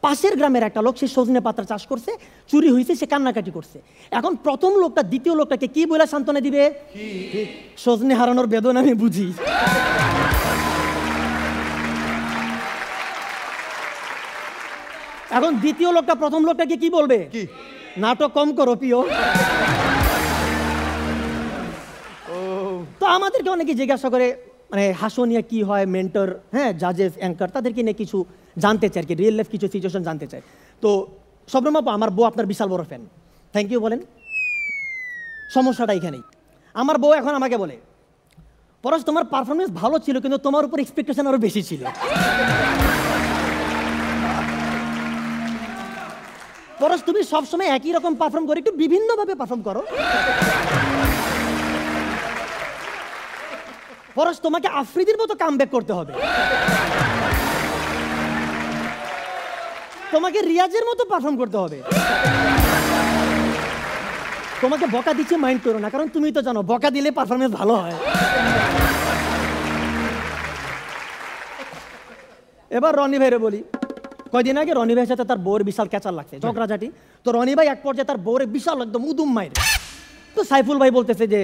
[SPEAKER 10] পাশের গ্রামের একটা লোক, সে সজনে পাতার চাষ করছে, চুরি হয়েছে, সে কান্নাকাটি করছে। এখন প্রথম লোকটা দ্বিতীয় লোকটাকে কি বলে সান্ত্বনা দিবে? সজনে হারানোর বেদনা আমি বুঝি। এখন দ্বিতীয় লোকটা প্রথম লোকটাকে কি বলবে? নাটক কম করো প্রিয়। তো আমাদেরকে অনেকে জিজ্ঞাসা করে, মানে হাসনিয়া কি হয়, মেন্টর, হ্যাঁ জাজেস, অ্যাঙ্কার, তাদেরকে নিয়ে কিছু জানতে চাই আর কি, রিয়েল লাইফ কিছু সিচুয়েশন জানতে চাই। তো সবরমা আমার বউ আপনার বিশাল বড় ফ্যান, থ্যাংক ইউ বলেন। সমস্যাটা এখানেই, আমার বউ এখন আমাকে বলে, পরশ তোমার পারফরমেন্স ভালো ছিল, কিন্তু তোমার উপর এক্সপেকটেশন আরো বেশি ছিল। পরশ তুমি সবসময় একই রকম পারফর্ম করো, একটু বিভিন্নভাবে পারফর্ম করো। পরশ তোমাকে আফ্রিদির মতো কামব্যাক করতে হবে, তোমাকে রিয়াজের মতো পারফর্ম করতে হবে। তোমাকে বকা দিচ্ছে মাইন্ড করো না, কারণ তুমি তো জানো বকা দিলে পারফরমেন্স ভালো হয়। এবার রনি ভাইরে বলি, কয়দিন আগে রনি ভাইয়ের সাথে তার বউয়ের বিশাল ক্যাচার লাগছে, ঝগড়াঝাটি। তো রনি ভাই এক পর্যায়ে তার বউয়ের বিশাল একদম উদুম মাইর। তো সাইফুল ভাই বলতেছে যে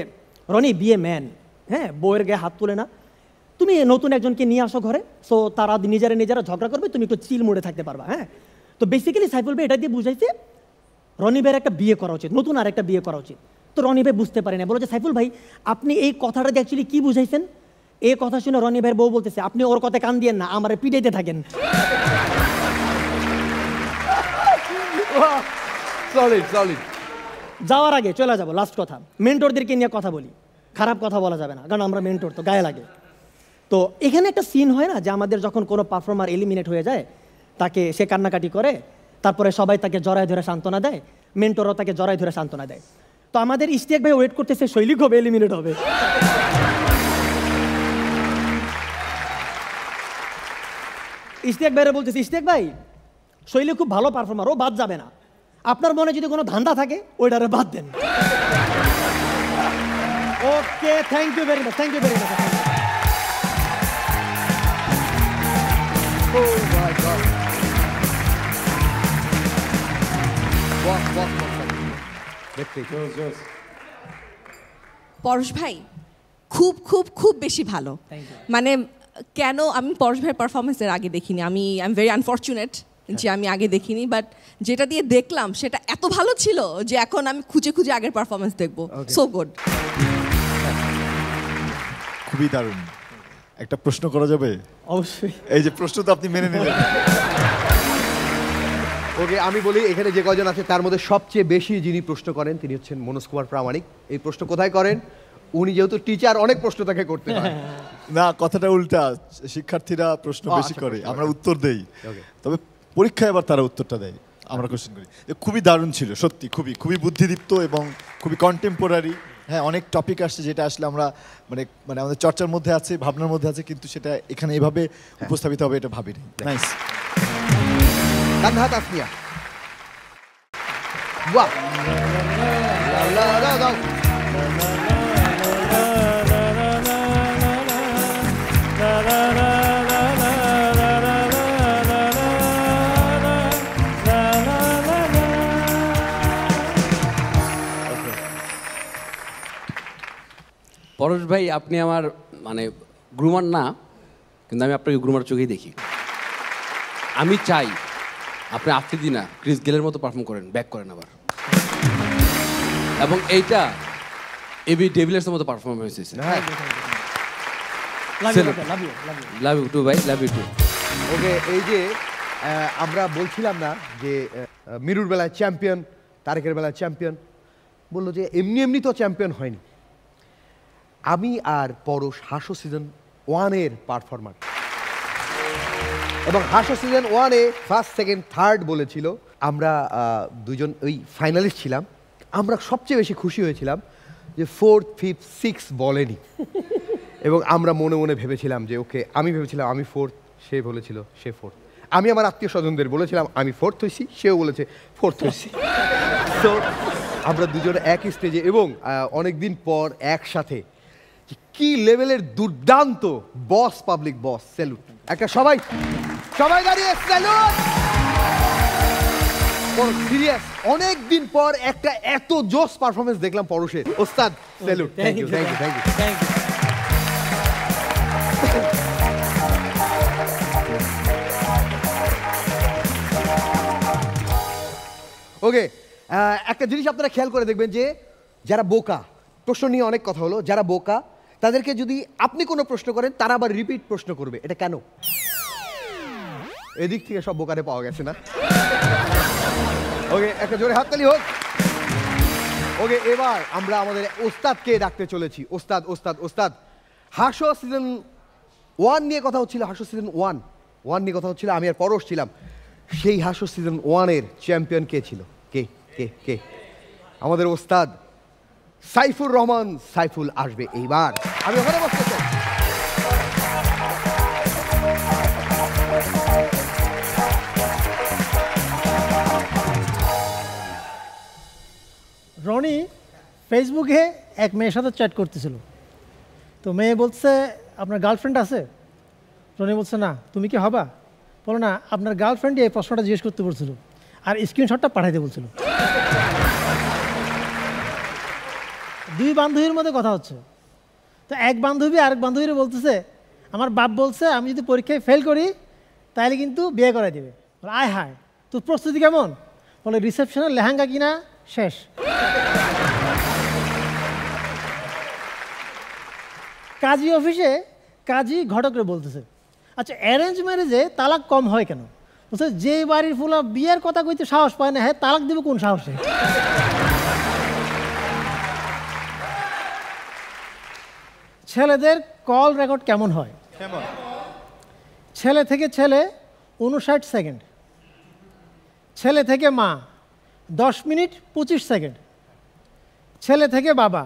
[SPEAKER 10] রনি বিয়ে ম্যান, হ্যাঁ বউয়ের গায়ে হাত তুলে না, তুমি নতুন একজনকে নিয়ে আসো ঘরে, সো তারা নিজেরা ঝগড়া করবে, তুমি একটু চিল মোড়ে থাকতে পারবা। হ্যাঁ, তো বেসিক্যালি সাইফুল ভাই এটা দিয়ে বুঝাইছে রনি ভাইয়ের একটা বিয়ে করা উচিত, নতুন আর একটা বিয়ে করা উচিত। তো রনি ভাই বুঝতে পারে না, বলো যে সাইফুল ভাই আপনি এই কথাটা দিয়ে অ্যাকচুয়ালি কি বুঝাইছেন? এই কথা শুনে রনি ভাইয়ের বউ বলতেছে, আপনি ওর কথায় কান দিয়েন না, আমার পিটাইতে থাকেন। যাওয়ার আগে চলে যাবো, লাস্ট কথা, মেন্টরদেরকে নিয়ে কথা বলি। খারাপ কথা বলা যাবে না, কারণ আমরা মেন্টর তো গায়ে লাগে। তো এখানে একটা সিন হয় না যে আমাদের যখন কোনো পারফর্মার এলিমিনেট হয়ে যায়, তাকে সে কান্নাকাটি করে, তারপরে সবাই তাকে জড়ায় ধরে সান্ত্বনা দেয়, মেন্টরও তাকে জড়ায় ধরে সান্ত্বনা দেয়। তো আমাদের ইশতিয়াক ভাই ওয়েট করতেছে শৈলী কবে এলিমিনেট হবে। ইশতিয়াক ভাইরা বলতেছে, ইশতিয়াক ভাই শৈলী খুব ভালো পারফর্মার, ও বাদ যাবে না, আপনার মনে যদি কোনো ধান্দা থাকে ওইটারে বাদ দেন। Okay, thank you very much, thank you very much.
[SPEAKER 2] Oh my God. Walk. দেখতে
[SPEAKER 5] পরশ ভাই খুব খুব খুব বেশি ভালো। মানে কেন আমি পরশ ভাইয়ের পারফরমেন্সের আগে দেখিনি, আই এম ভেরি আনফর্চুনেট যে আমি আগে দেখিনি, বাট যেটা দিয়ে দেখলাম সেটা এত ভালো ছিল যে এখন আমি খুঁজে খুঁজে আগের পারফরমেন্স দেখবো। So good.
[SPEAKER 4] খুবই দারুণ। একটা প্রশ্ন করা যাবে?
[SPEAKER 10] অবশ্যই।
[SPEAKER 4] এই যে প্রশ্ন তো আপনি মেনে নিলেন।
[SPEAKER 2] ওকে, আমি বলি এখানে যে কজন আছে তার মধ্যে সবচেয়ে বেশি যিনি প্রশ্ন করেন তিনি হচ্ছেন মনোজ কুমার প্রামাণিক। এই প্রশ্ন কোথায় করেন? উনি যেহেতু টিচার, অনেক প্রশ্ন তাকে করতে হয়।
[SPEAKER 4] না, কথাটা উল্টা, শিক্ষার্থীরা প্রশ্ন বেশি করে, আমরা উত্তর দেই, তবে পরীক্ষায় আবার তারা উত্তরটা দেয়, আমরা কোশ্চেন করি। খুবই দারুণ ছিল সত্যি, খুবই খুবই বুদ্ধিদীপ্ত এবং খুবই কন্টেম্পোরারি। হ্যাঁ, অনেক টপিক আসছে যেটা আসলে আমরা মানে মানে আমাদের চর্চার মধ্যে আছে, ভাবনার মধ্যে আছে, কিন্তু সেটা এখানে এভাবে উপস্থাপিত হবে এটা ভাবিনি। নাইস।
[SPEAKER 2] কান্ধা তাসমিয়া, বাহ, দাও।
[SPEAKER 6] পরশ ভাই, আপনি আমার মানে গ্রুমার না, কিন্তু আমি আপনাকে গ্রুমার চোখেই দেখি। আমি চাই আপনি আফ্রিদি না, ক্রিস গেলের মতো পারফর্ম করেন, ব্যাক করেন আবার, এবং এইটা এবি ডেভিলিয়ার্সের মতো পারফরমেন্স হয়েছে। লাভ ইউ টু ভাই, লাভ ইউ টু।
[SPEAKER 2] ওকে, এই যে আমরা বলছিলাম না যে মিরুর বেলায় চ্যাম্পিয়ন, তারেকের বেলায় চ্যাম্পিয়ন, বললো যে এমনি এমনি তো চ্যাম্পিয়ন হয়নি। আমি আর পরশ হাসো সিজন 1-এর পারফরমার, এবং হাসো সিজন 1-এ ফার্স্ট, সেকেন্ড, থার্ড বলেছিল। আমরা দুজন ওই ফাইনালিস্ট ছিলাম। আমরা সবচেয়ে বেশি খুশি হয়েছিলাম যে 4th, 5th, 6th বলেনি, এবং আমরা মনে মনে ভেবেছিলাম যে ওকে, আমি ভেবেছিলাম আমি 4th, সে বলেছিল সে 4th। আমি আমার আত্মীয় স্বজনদের বলেছিলাম আমি 4th হয়েছি, সেও বলেছে 4th হয়েছি। তো আমরা দুজন একই স্টেজে এবং অনেকদিন পর একসাথে, কি লেভেলের দুর্দান্ত বস, পাবলিক বস, স্যালুট। একটা সবাই দাঁড়িয়ে স্যালুট। সিরিয়াস, অনেক দিন পর একটা এত জোস পারফরমেন্স দেখলাম পরশের। ওস্তাদ, স্যালুট। Thank you. ওকে, একটা জিনিস আপনারা খেয়াল করে দেখবেন যে যারা বোকা, প্রশ্ন নিয়ে অনেক কথা হলো, যারা বোকা তাদেরকে যদি আপনি কোনো প্রশ্ন করেন তারা আবার রিপিট প্রশ্ন করবে। এটা কেন? এদিক থেকে সব বোকারে পাওয়া গেছে না? ওকে, একটা জোরে হাততালি হোক। ওকে, এবার আমরা আমাদের ওস্তাদকে ডাকতে চলেছি। ওস্তাদ, হাসো সিজন 1 নিয়ে কথা হচ্ছিল। হাসো সিজন 1 নিয়ে কথা হচ্ছিল, আমি আর পরশ ছিলাম। সেই হাসো সিজন 1-এর চ্যাম্পিয়ন কে ছিল? কে? আমাদের ওস্তাদ সাইফুর রহমান। সাইফুল আসবে এইবার। আমি ওখানে বসতে চাই।
[SPEAKER 10] রনি ফেসবুকে এক মেয়ের সাথে চ্যাট করতেছিল, তো মেয়ে বলছে আপনার গার্লফ্রেন্ড আছে? রনি বলছে না। তুমি কি হবা? বলো না, আপনার গার্লফ্রেন্ড এই প্রশ্নটা জিজ্ঞেস করতে বলছিল আর স্ক্রিনশটটা পাঠাইতে বলছিল। দুই বান্ধবীর মধ্যে কথা হচ্ছে, তো এক বান্ধবী আরেক বান্ধবীর বলতেছে আমার বাপ বলছে আমি যদি পরীক্ষায় ফেল করি তাহলে কিন্তু বিয়ে করাই দেবে। আয় হায়, তোর প্রস্তুতি কেমন? বলে রিসেপশনের লেহেঙ্গা কিনা শেষ। কাজী অফিসে কাজী ঘটকরে বলতেছে আচ্ছা অ্যারেঞ্জ ম্যারেজে তালাক কম হয় কেন? বলছে যে বাড়ির ফুলা বিয়ের কথা কইতে সাহস পায় না, হ্যাঁ তালাক দেবে কোন সাহসে? ছেলেদের কল রেকর্ড কেমন হয়? ছেলে থেকে ছেলে 59 সেকেন্ড, ছেলে থেকে মা 10 মিনিট 25 সেকেন্ড, ছেলে থেকে বাবা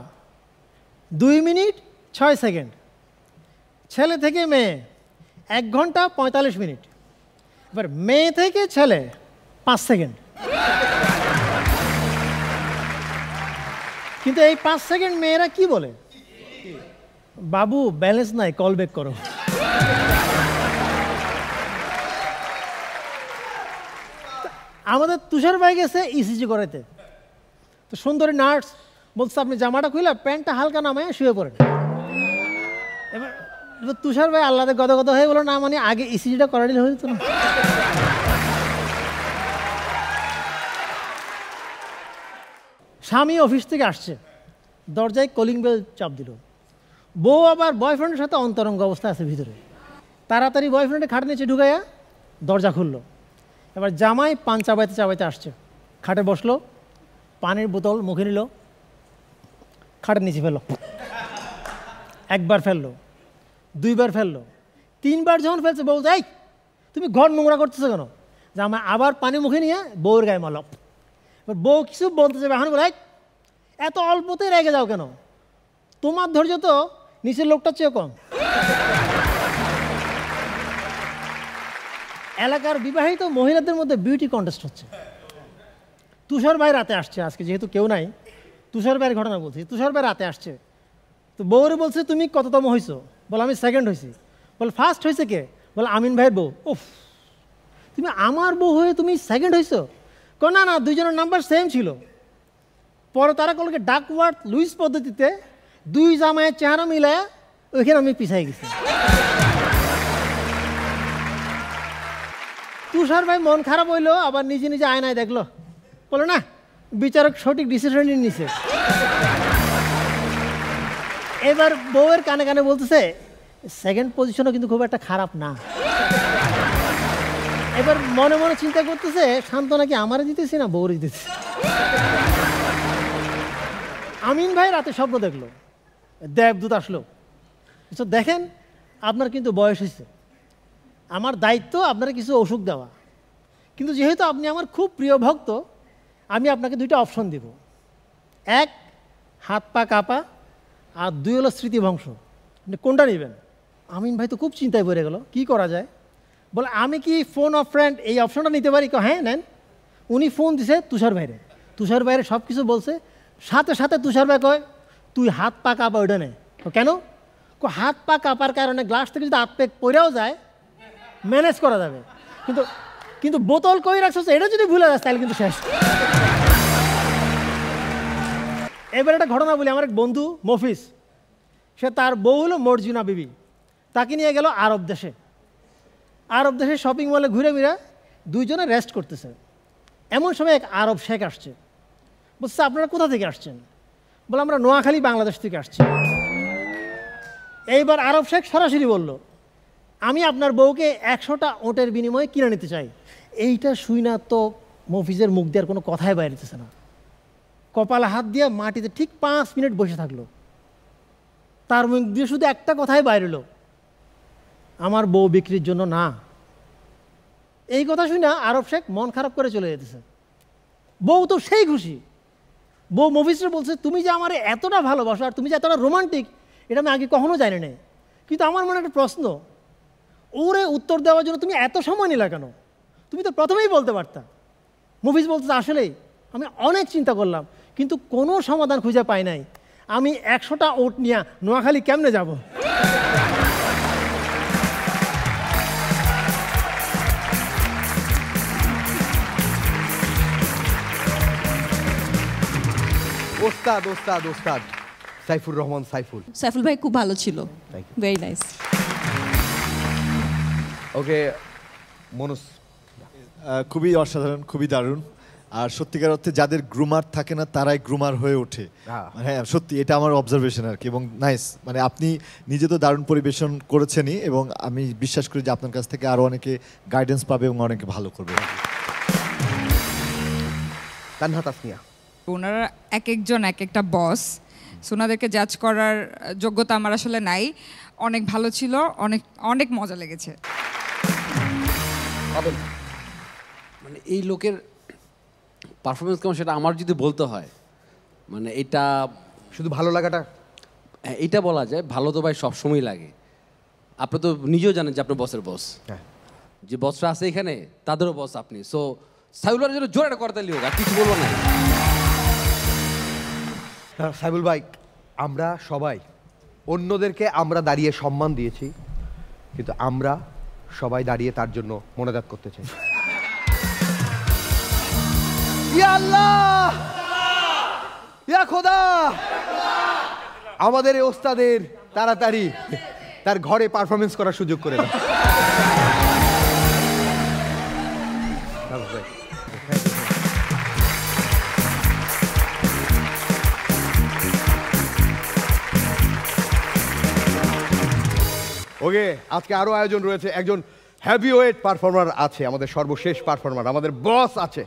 [SPEAKER 10] 2 মিনিট 6 সেকেন্ড, ছেলে থেকে মেয়ে 1 ঘন্টা 45 মিনিট, এবার মেয়ে থেকে ছেলে 5 সেকেন্ড। কিন্তু এই 5 সেকেন্ড মেয়েরা কি বলে? বাবু ব্যালেন্স নাই, কল ব্যাক করো। আমাদের তুষার ভাই গেছে ইসিজি করাইতে, তো সুন্দরী নার্স বলছে আপনি জামাটা খুলে প্যান্টটা হালকা নামায় শুয়ে পড়েন। এবার তুষার ভাই আল্লাহতে গদগদ হয়ে বলো না মানে আগে ইসিজিটা করা দিলে হতো না। স্বামী অফিস থেকে আসছে, দরজায় কলিং বেল চাপ দিল। বউ আবার বয়ফ্রেন্ডের সাথে অন্তরঙ্গ অবস্থা আছে ভিতরে, তাড়াতাড়ি বয়ফ্রেন্ডে খাটে নিচে ঢুকাইয়া দরজা খুললো। এবার জামাই পান চাবাইতে চাবাইতে আসছে, খাটে বসলো, পানির বোতল মুখে নিল, খাটের নিচে ফেললো, একবার ফেললো, দুইবার ফেললো, তিনবার যখন ফেলছে বউ যাই তুমি ঘর নোংরা করতেছো কেন? জামাই আবার পানি মুখে নিয়ে বউয়ের গায়ে মারল। এবার বউ কিছু বলতে যাবে, এখন বলে এত অল্পতেই রেগে যাও কেন? তোমার ধৈর্য তো নিচের লোকটার চেয়ে কম। এলাকার বিবাহিত মহিলাদের মধ্যে বিউটি কন্টেস্ট হচ্ছে। তুষার ভাই রাতে আসছে, আজকে যেহেতু কেউ নাই তুষার ভাইয়ের ঘটনা বলছি। তুষার ভাই রাতে আসছে, তো বউরে বলছে তুমি কততম হয়েছো? বলে আমি সেকেন্ড হয়েছি। বলে ফার্স্ট হয়েছে কে? বলে আমিন ভাইয়ের বউ। উফ, তুমি আমার বউ হয়ে তুমি সেকেন্ড হয়েছো? না না, দুইজনের নাম্বার সেম ছিল। পরে তারা কলকে ডাকওয়ার্থ লুইস পদ্ধতিতে দুই জামায়ের চেহারা মিলায় ওইখানে আমি পিছাই গেছি। তুষার ভাই মন খারাপ হইলো, আবার নিজে নিজে আয়নায় দেখলো, বলো না বিচারক সঠিক ডিসিশন নিছে। এবার বউয়ের কানে কানে বলতেছে সেকেন্ড পজিশনও কিন্তু খুব একটা খারাপ না। এবার মনে মনে চিন্তা করতেছে সান্ত্বনা কি আমারে দিতেছি না বউরে দিতেছি। আমিন ভাই রাতে স্বপ্ন দেখলো, দেবদূত আসলো, দেখেন আপনার কিন্তু বয়স হয়েছে, আমার দায়িত্ব আপনার কিছু ওষুধ দেওয়া, কিন্তু যেহেতু আপনি আমার খুব প্রিয় ভক্ত আমি আপনাকে দুইটা অপশন দেব, এক হাত পা কাঁপা আর দুই হলো স্মৃতিভংশ, আপনি কোনটা নেবেন? আমিন ভাই তো খুব চিন্তায় পড়ে গেল, কি করা যায়? বলে আমি কি ফোন অফ ফ্রেন্ড এই অপশনটা নিতে পারি? হ্যাঁ নেন। উনি ফোন দিছে তুষার ভাইরে, তুষার ভাইরে সব কিছু বলছে, সাথে সাথে তুষার ভাই কয় তুই হাত পা কাঁপা ওইটা নে। কেন? হাত পা কাঁপার কারণে গ্লাস থেকে যদি হাত পেক পড়েও যায় ম্যানেজ করা যাবে, কিন্তু কিন্তু বোতল কই রাখছো এটা যদি ভুলে যাস তাহলে কিন্তু শেষ। এবার একটা ঘটনা বলি, আমার এক বন্ধু মফিজ, সে তার বউ হলো মর্জিনা বিবি, তাকে নিয়ে গেল আরব দেশে। আরব দেশে শপিং মলে ঘুরে ঘুরে দুইজনে রেস্ট করতেছে। এমন সময় এক আরব শেখ আসছে, বলছে আপনারা কোথা থেকে আসছেন? বলে আমরা নোয়াখালী বাংলাদেশ থেকে আসছি। এইবার আরব শেখ সরাসরি বলল আমি আপনার বউকে 100টা ওটের বিনিময়ে কিনে নিতে চাই। এইটা শুই না তো মফিজের মুখ দেওয়ার কোনো কথাই বাইরেতেছে না, কপালে হাত দিয়ে মাটিতে ঠিক 5 মিনিট বসে থাকলো, তার মুখ দিয়ে শুধু একটা কথাই বাইরেলো, আমার বউ বিক্রির জন্য না। এই কথা শুনে আরব শেখ মন খারাপ করে চলে যেতেছে। বউ তো সেই খুশি, বউ মফিজরে বলছে তুমি যে আমার এতটা ভালোবাসো আর তুমি যে এতটা রোমান্টিক এটা আমি আগে কখনো জানি না, কিন্তু আমার মনে একটা প্রশ্ন, ওরে উত্তর দেওয়ার জন্য তুমি এত সময় নিলা কেন? তুমি তো প্রথমেই বলতে পারতা। মফিজ বলতে আসলেই আমি অনেক চিন্তা করলাম কিন্তু কোনো সমাধান খুঁজে পাই নাই, আমি 100টা ওট নিয়ে নোয়াখালী কেমনে যাব?
[SPEAKER 2] ওস্তাদ ওস্তাদ ওস্তাদ সাইফুর রহমান সাইফুল।
[SPEAKER 5] সাইফুল ভাই খুব ভালো ছিল, ভেরি নাইস।
[SPEAKER 2] ওকে মনোজ।
[SPEAKER 4] খুবই অসাধারণ, খুবই দারুণ। আর সত্যিকার অর্থে যাদের গ্রুমার থাকে না তারাই গ্রুমার হয়ে ওঠে। হ্যাঁ সত্যি এটা আমার অবজারভেশন আর কি, এবং নাইস, মানে আপনি নিজে তো দারুণ পরিবেশন করেছেনই এবং আমি বিশ্বাস করি যে আপনার কাছ থেকে আরও অনেকে গাইডেন্স পাবে এবং অনেকে ভালো করবে।
[SPEAKER 2] তানহা তাসনিয়া।
[SPEAKER 3] ওনারা এক একজন এক একটা বস, ওনাদেরকে জাজ করার যোগ্যতা আমার আসলে নাই। অনেক ভালো ছিল, অনেক অনেক মজা লেগেছে।
[SPEAKER 6] মানে এই লোকের পারফরমেন্স কেমন সেটা আমার যদি বলতে হয়, মানে এটা
[SPEAKER 2] শুধু ভালো লাগাটা
[SPEAKER 6] এটা বলা যায়, ভালো তো ভাই সবসময় লাগে। আপনি তো নিজেও জানেন যে আপনার বসের বস, যে বসরা আছে এখানে তাদেরও বস আপনি। সো সাইফুলের জন্য জোরে একটা করতে লিও, আর কিছু বলবো না।
[SPEAKER 2] সাইফুল ভাই আমরা সবাই অন্যদেরকে আমরা দাঁড়িয়ে সম্মান দিয়েছি, কিন্তু আমরা সবাই দাঁড়িয়ে তার জন্য মোনাজাত করতে চাই। ইয়া আল্লাহ, ইয়া খোদা, আমাদের এই ওস্তাদের তাড়াতাড়ি তার ঘরে পারফরমেন্স করার সুযোগ করে দাও। ওকে, আজকে আরো আয়োজন রয়েছে। একজন হেভিওয়েট পারফর্মার আছে, আমাদের সর্বশেষ পারফর্মার, আমাদের বস আছে।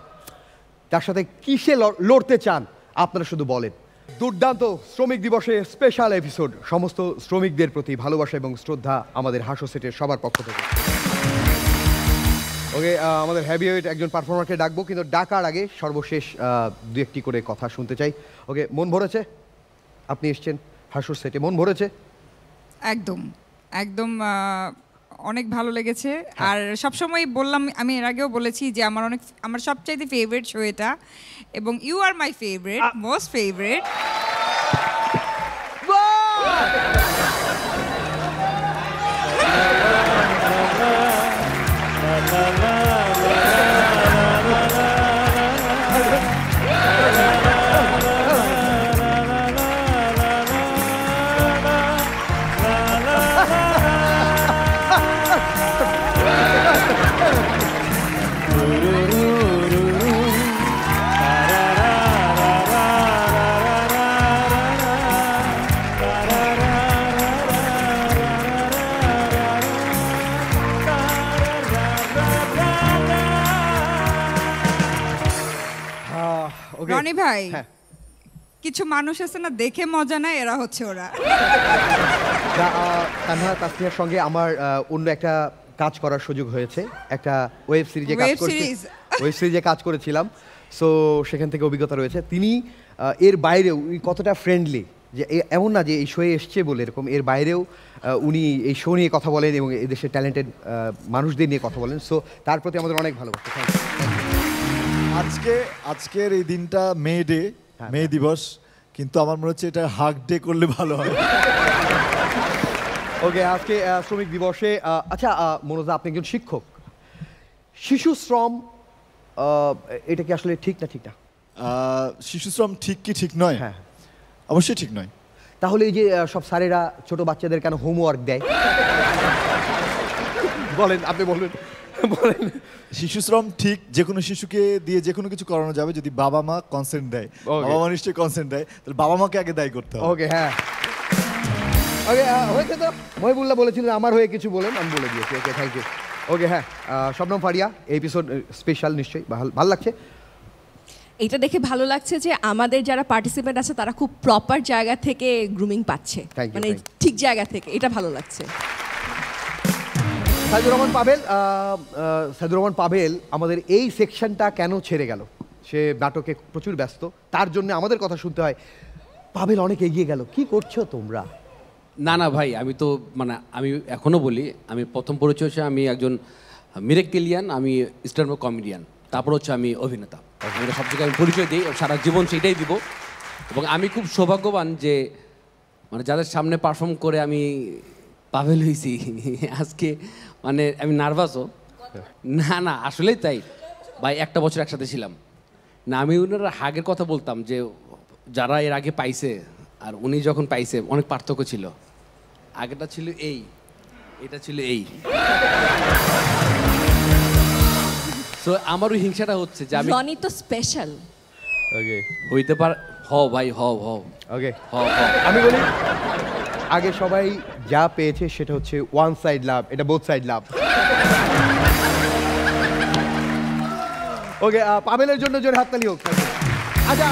[SPEAKER 2] তার সাথে কিসে লড়তে চান আপনারা শুধু বলেন। দুর্দান্ত শ্রমিক দিবসে স্পেশাল এপিসোড, সমস্ত শ্রমিকদের প্রতি ভালোবাসা এবং শ্রদ্ধা আমাদের হাসো সেটের সবার পক্ষ থেকে। ওকে, আমাদের হেভিওয়েট একজন পারফর্মারকে ডাকবো, কিন্তু ডাকার আগে সর্বশেষ দু একটি করে কথা শুনতে চাই। ওকে, মন ভরেছে? আপনি এসছেন হাসো সেটে, মন ভরেছে?
[SPEAKER 3] একদম একদম অনেক ভালো লেগেছে। আর সবসময় বললাম, আমি এর আগেও বলেছি যে আমার সবচাইতে ফেভারিট শো এটা, এবং you are my favourite, most favourite. Roni ভাই, কিছু মানুষ আছে না, দেখে মজা নেয়, এরা হচ্ছে ওরা।
[SPEAKER 2] তানহা তাসনিয়ার সঙ্গে আমার অন্য একটা কাজ করার সুযোগ হয়েছে, একটা ওয়েব সিরিজে কাজ করেছিলাম। সো সেখান থেকে অভিজ্ঞতা রয়েছে। তিনি এর বাইরেও কতটা ফ্রেন্ডলি, যে এমন না যে এই শোয়ে এসছে বলে এরকম, এর বাইরেও উনি এই শো নিয়ে কথা বলেন এবং এদেশের ট্যালেন্টেড মানুষদের নিয়ে কথা বলেন। সো তার প্রতি আমাদের অনেক ভালোবাসা।
[SPEAKER 4] আজকের এই দিনটা মে দিবস, কিন্তু আমার মনে হচ্ছে এটা হাগ ডে করলে ভালো হয়।
[SPEAKER 2] ওকে, আজকে শ্রমিক দিবসে আচ্ছা মনোজা, আপনি একজন শিক্ষক, শিশু শ্রম এটা কি আসলে ঠিক না? ঠিক না,
[SPEAKER 4] শিশু শ্রম ঠিক কি ঠিক নয়?
[SPEAKER 2] হ্যাঁ,
[SPEAKER 4] অবশ্যই ঠিক নয়।
[SPEAKER 2] তাহলে এই যে সব স্যারেরা ছোট বাচ্চাদের কেন হোমওয়ার্ক দেয়? বলেন, আপনি বলেন।
[SPEAKER 4] শিশু শ্রম ঠিক, যে কোনো শিশুকে দিয়ে যে কোনো কিছু করানো যাবে যদি বাবা মা কনসেন্ট দেয়। বাবা মা নিশ্চয়ই কনসেন্ট দেয়, তাহলে বাবা মাকে আগে দায়ী করতে হবে।
[SPEAKER 2] ওকে, হ্যাঁ, ওকে, হয়েছে তো। মহিবুল্লাহ বলেছিলেন আমার হয়ে কিছু বলেন, আমি বলে দিয়েছি। ওকে, থ্যাংক ইউ। ওকে, হ্যাঁ, শবনম ফারিয়া, এপিসোড স্পেশাল, নিশ্চয়ই ভালো লাগছে।
[SPEAKER 5] এটা দেখে ভালো লাগছে যে আমাদের যারা পার্টিসিপেন্ট আছে তারা খুব প্রপার জায়গা থেকে গ্রুমিং পাচ্ছে, মানে ঠিক জায়গা থেকে, এটা ভালো লাগছে।
[SPEAKER 2] সাইদুর রহমান পাভেল আমাদের এই সেকশনটা কেন ছেড়ে গেল? সে নাটকে প্রচুর ব্যস্ত, তার জন্য আমাদের কথা শুনতে হয়। পাভেল অনেক এগিয়ে গেল, কি করছো তোমরা?
[SPEAKER 6] না ভাই, আমি এখনো বলি, আমি প্রথম পরিচয় হচ্ছে আমি একজন মিরাক্কেলিয়ান, আমি স্ট্যান্ড আপ কমেডিয়ান, তারপর হচ্ছে আমি অভিনেতা। সব জায়গায় আমি পরিচয় দিই, সারা জীবন সেটাই দিব। এবং আমি খুব সৌভাগ্যবান যে যাদের সামনে পারফর্ম করে আমি পাভেল হয়েছি আজকে, আমি নার্ভাসও না, আসলেই তাই ভাই। একটা বছর একসাথে ছিলাম না, আমি ওনারা হাগের কথা বলতাম যে যারা এর আগে পাইছে আর উনি যখন পাইছে অনেক পার্থক্য ছিল। আগেটা ছিল এই, এটা ছিল এই। সো আমারও হিংসাটা হচ্ছে যে আমি
[SPEAKER 5] রনি তো স্পেশাল।
[SPEAKER 2] ওকে,
[SPEAKER 6] হইতে পার, ভাই হও।
[SPEAKER 2] ওকে, আমি বলি, আগে সবাই যা পেয়েছে সেটা হচ্ছে ওয়ান সাইড লাভ, এটা বোথ সাইড লাভ। ওকে, পাভেলের জন্য জোরে হাততালি হোক। আচ্ছা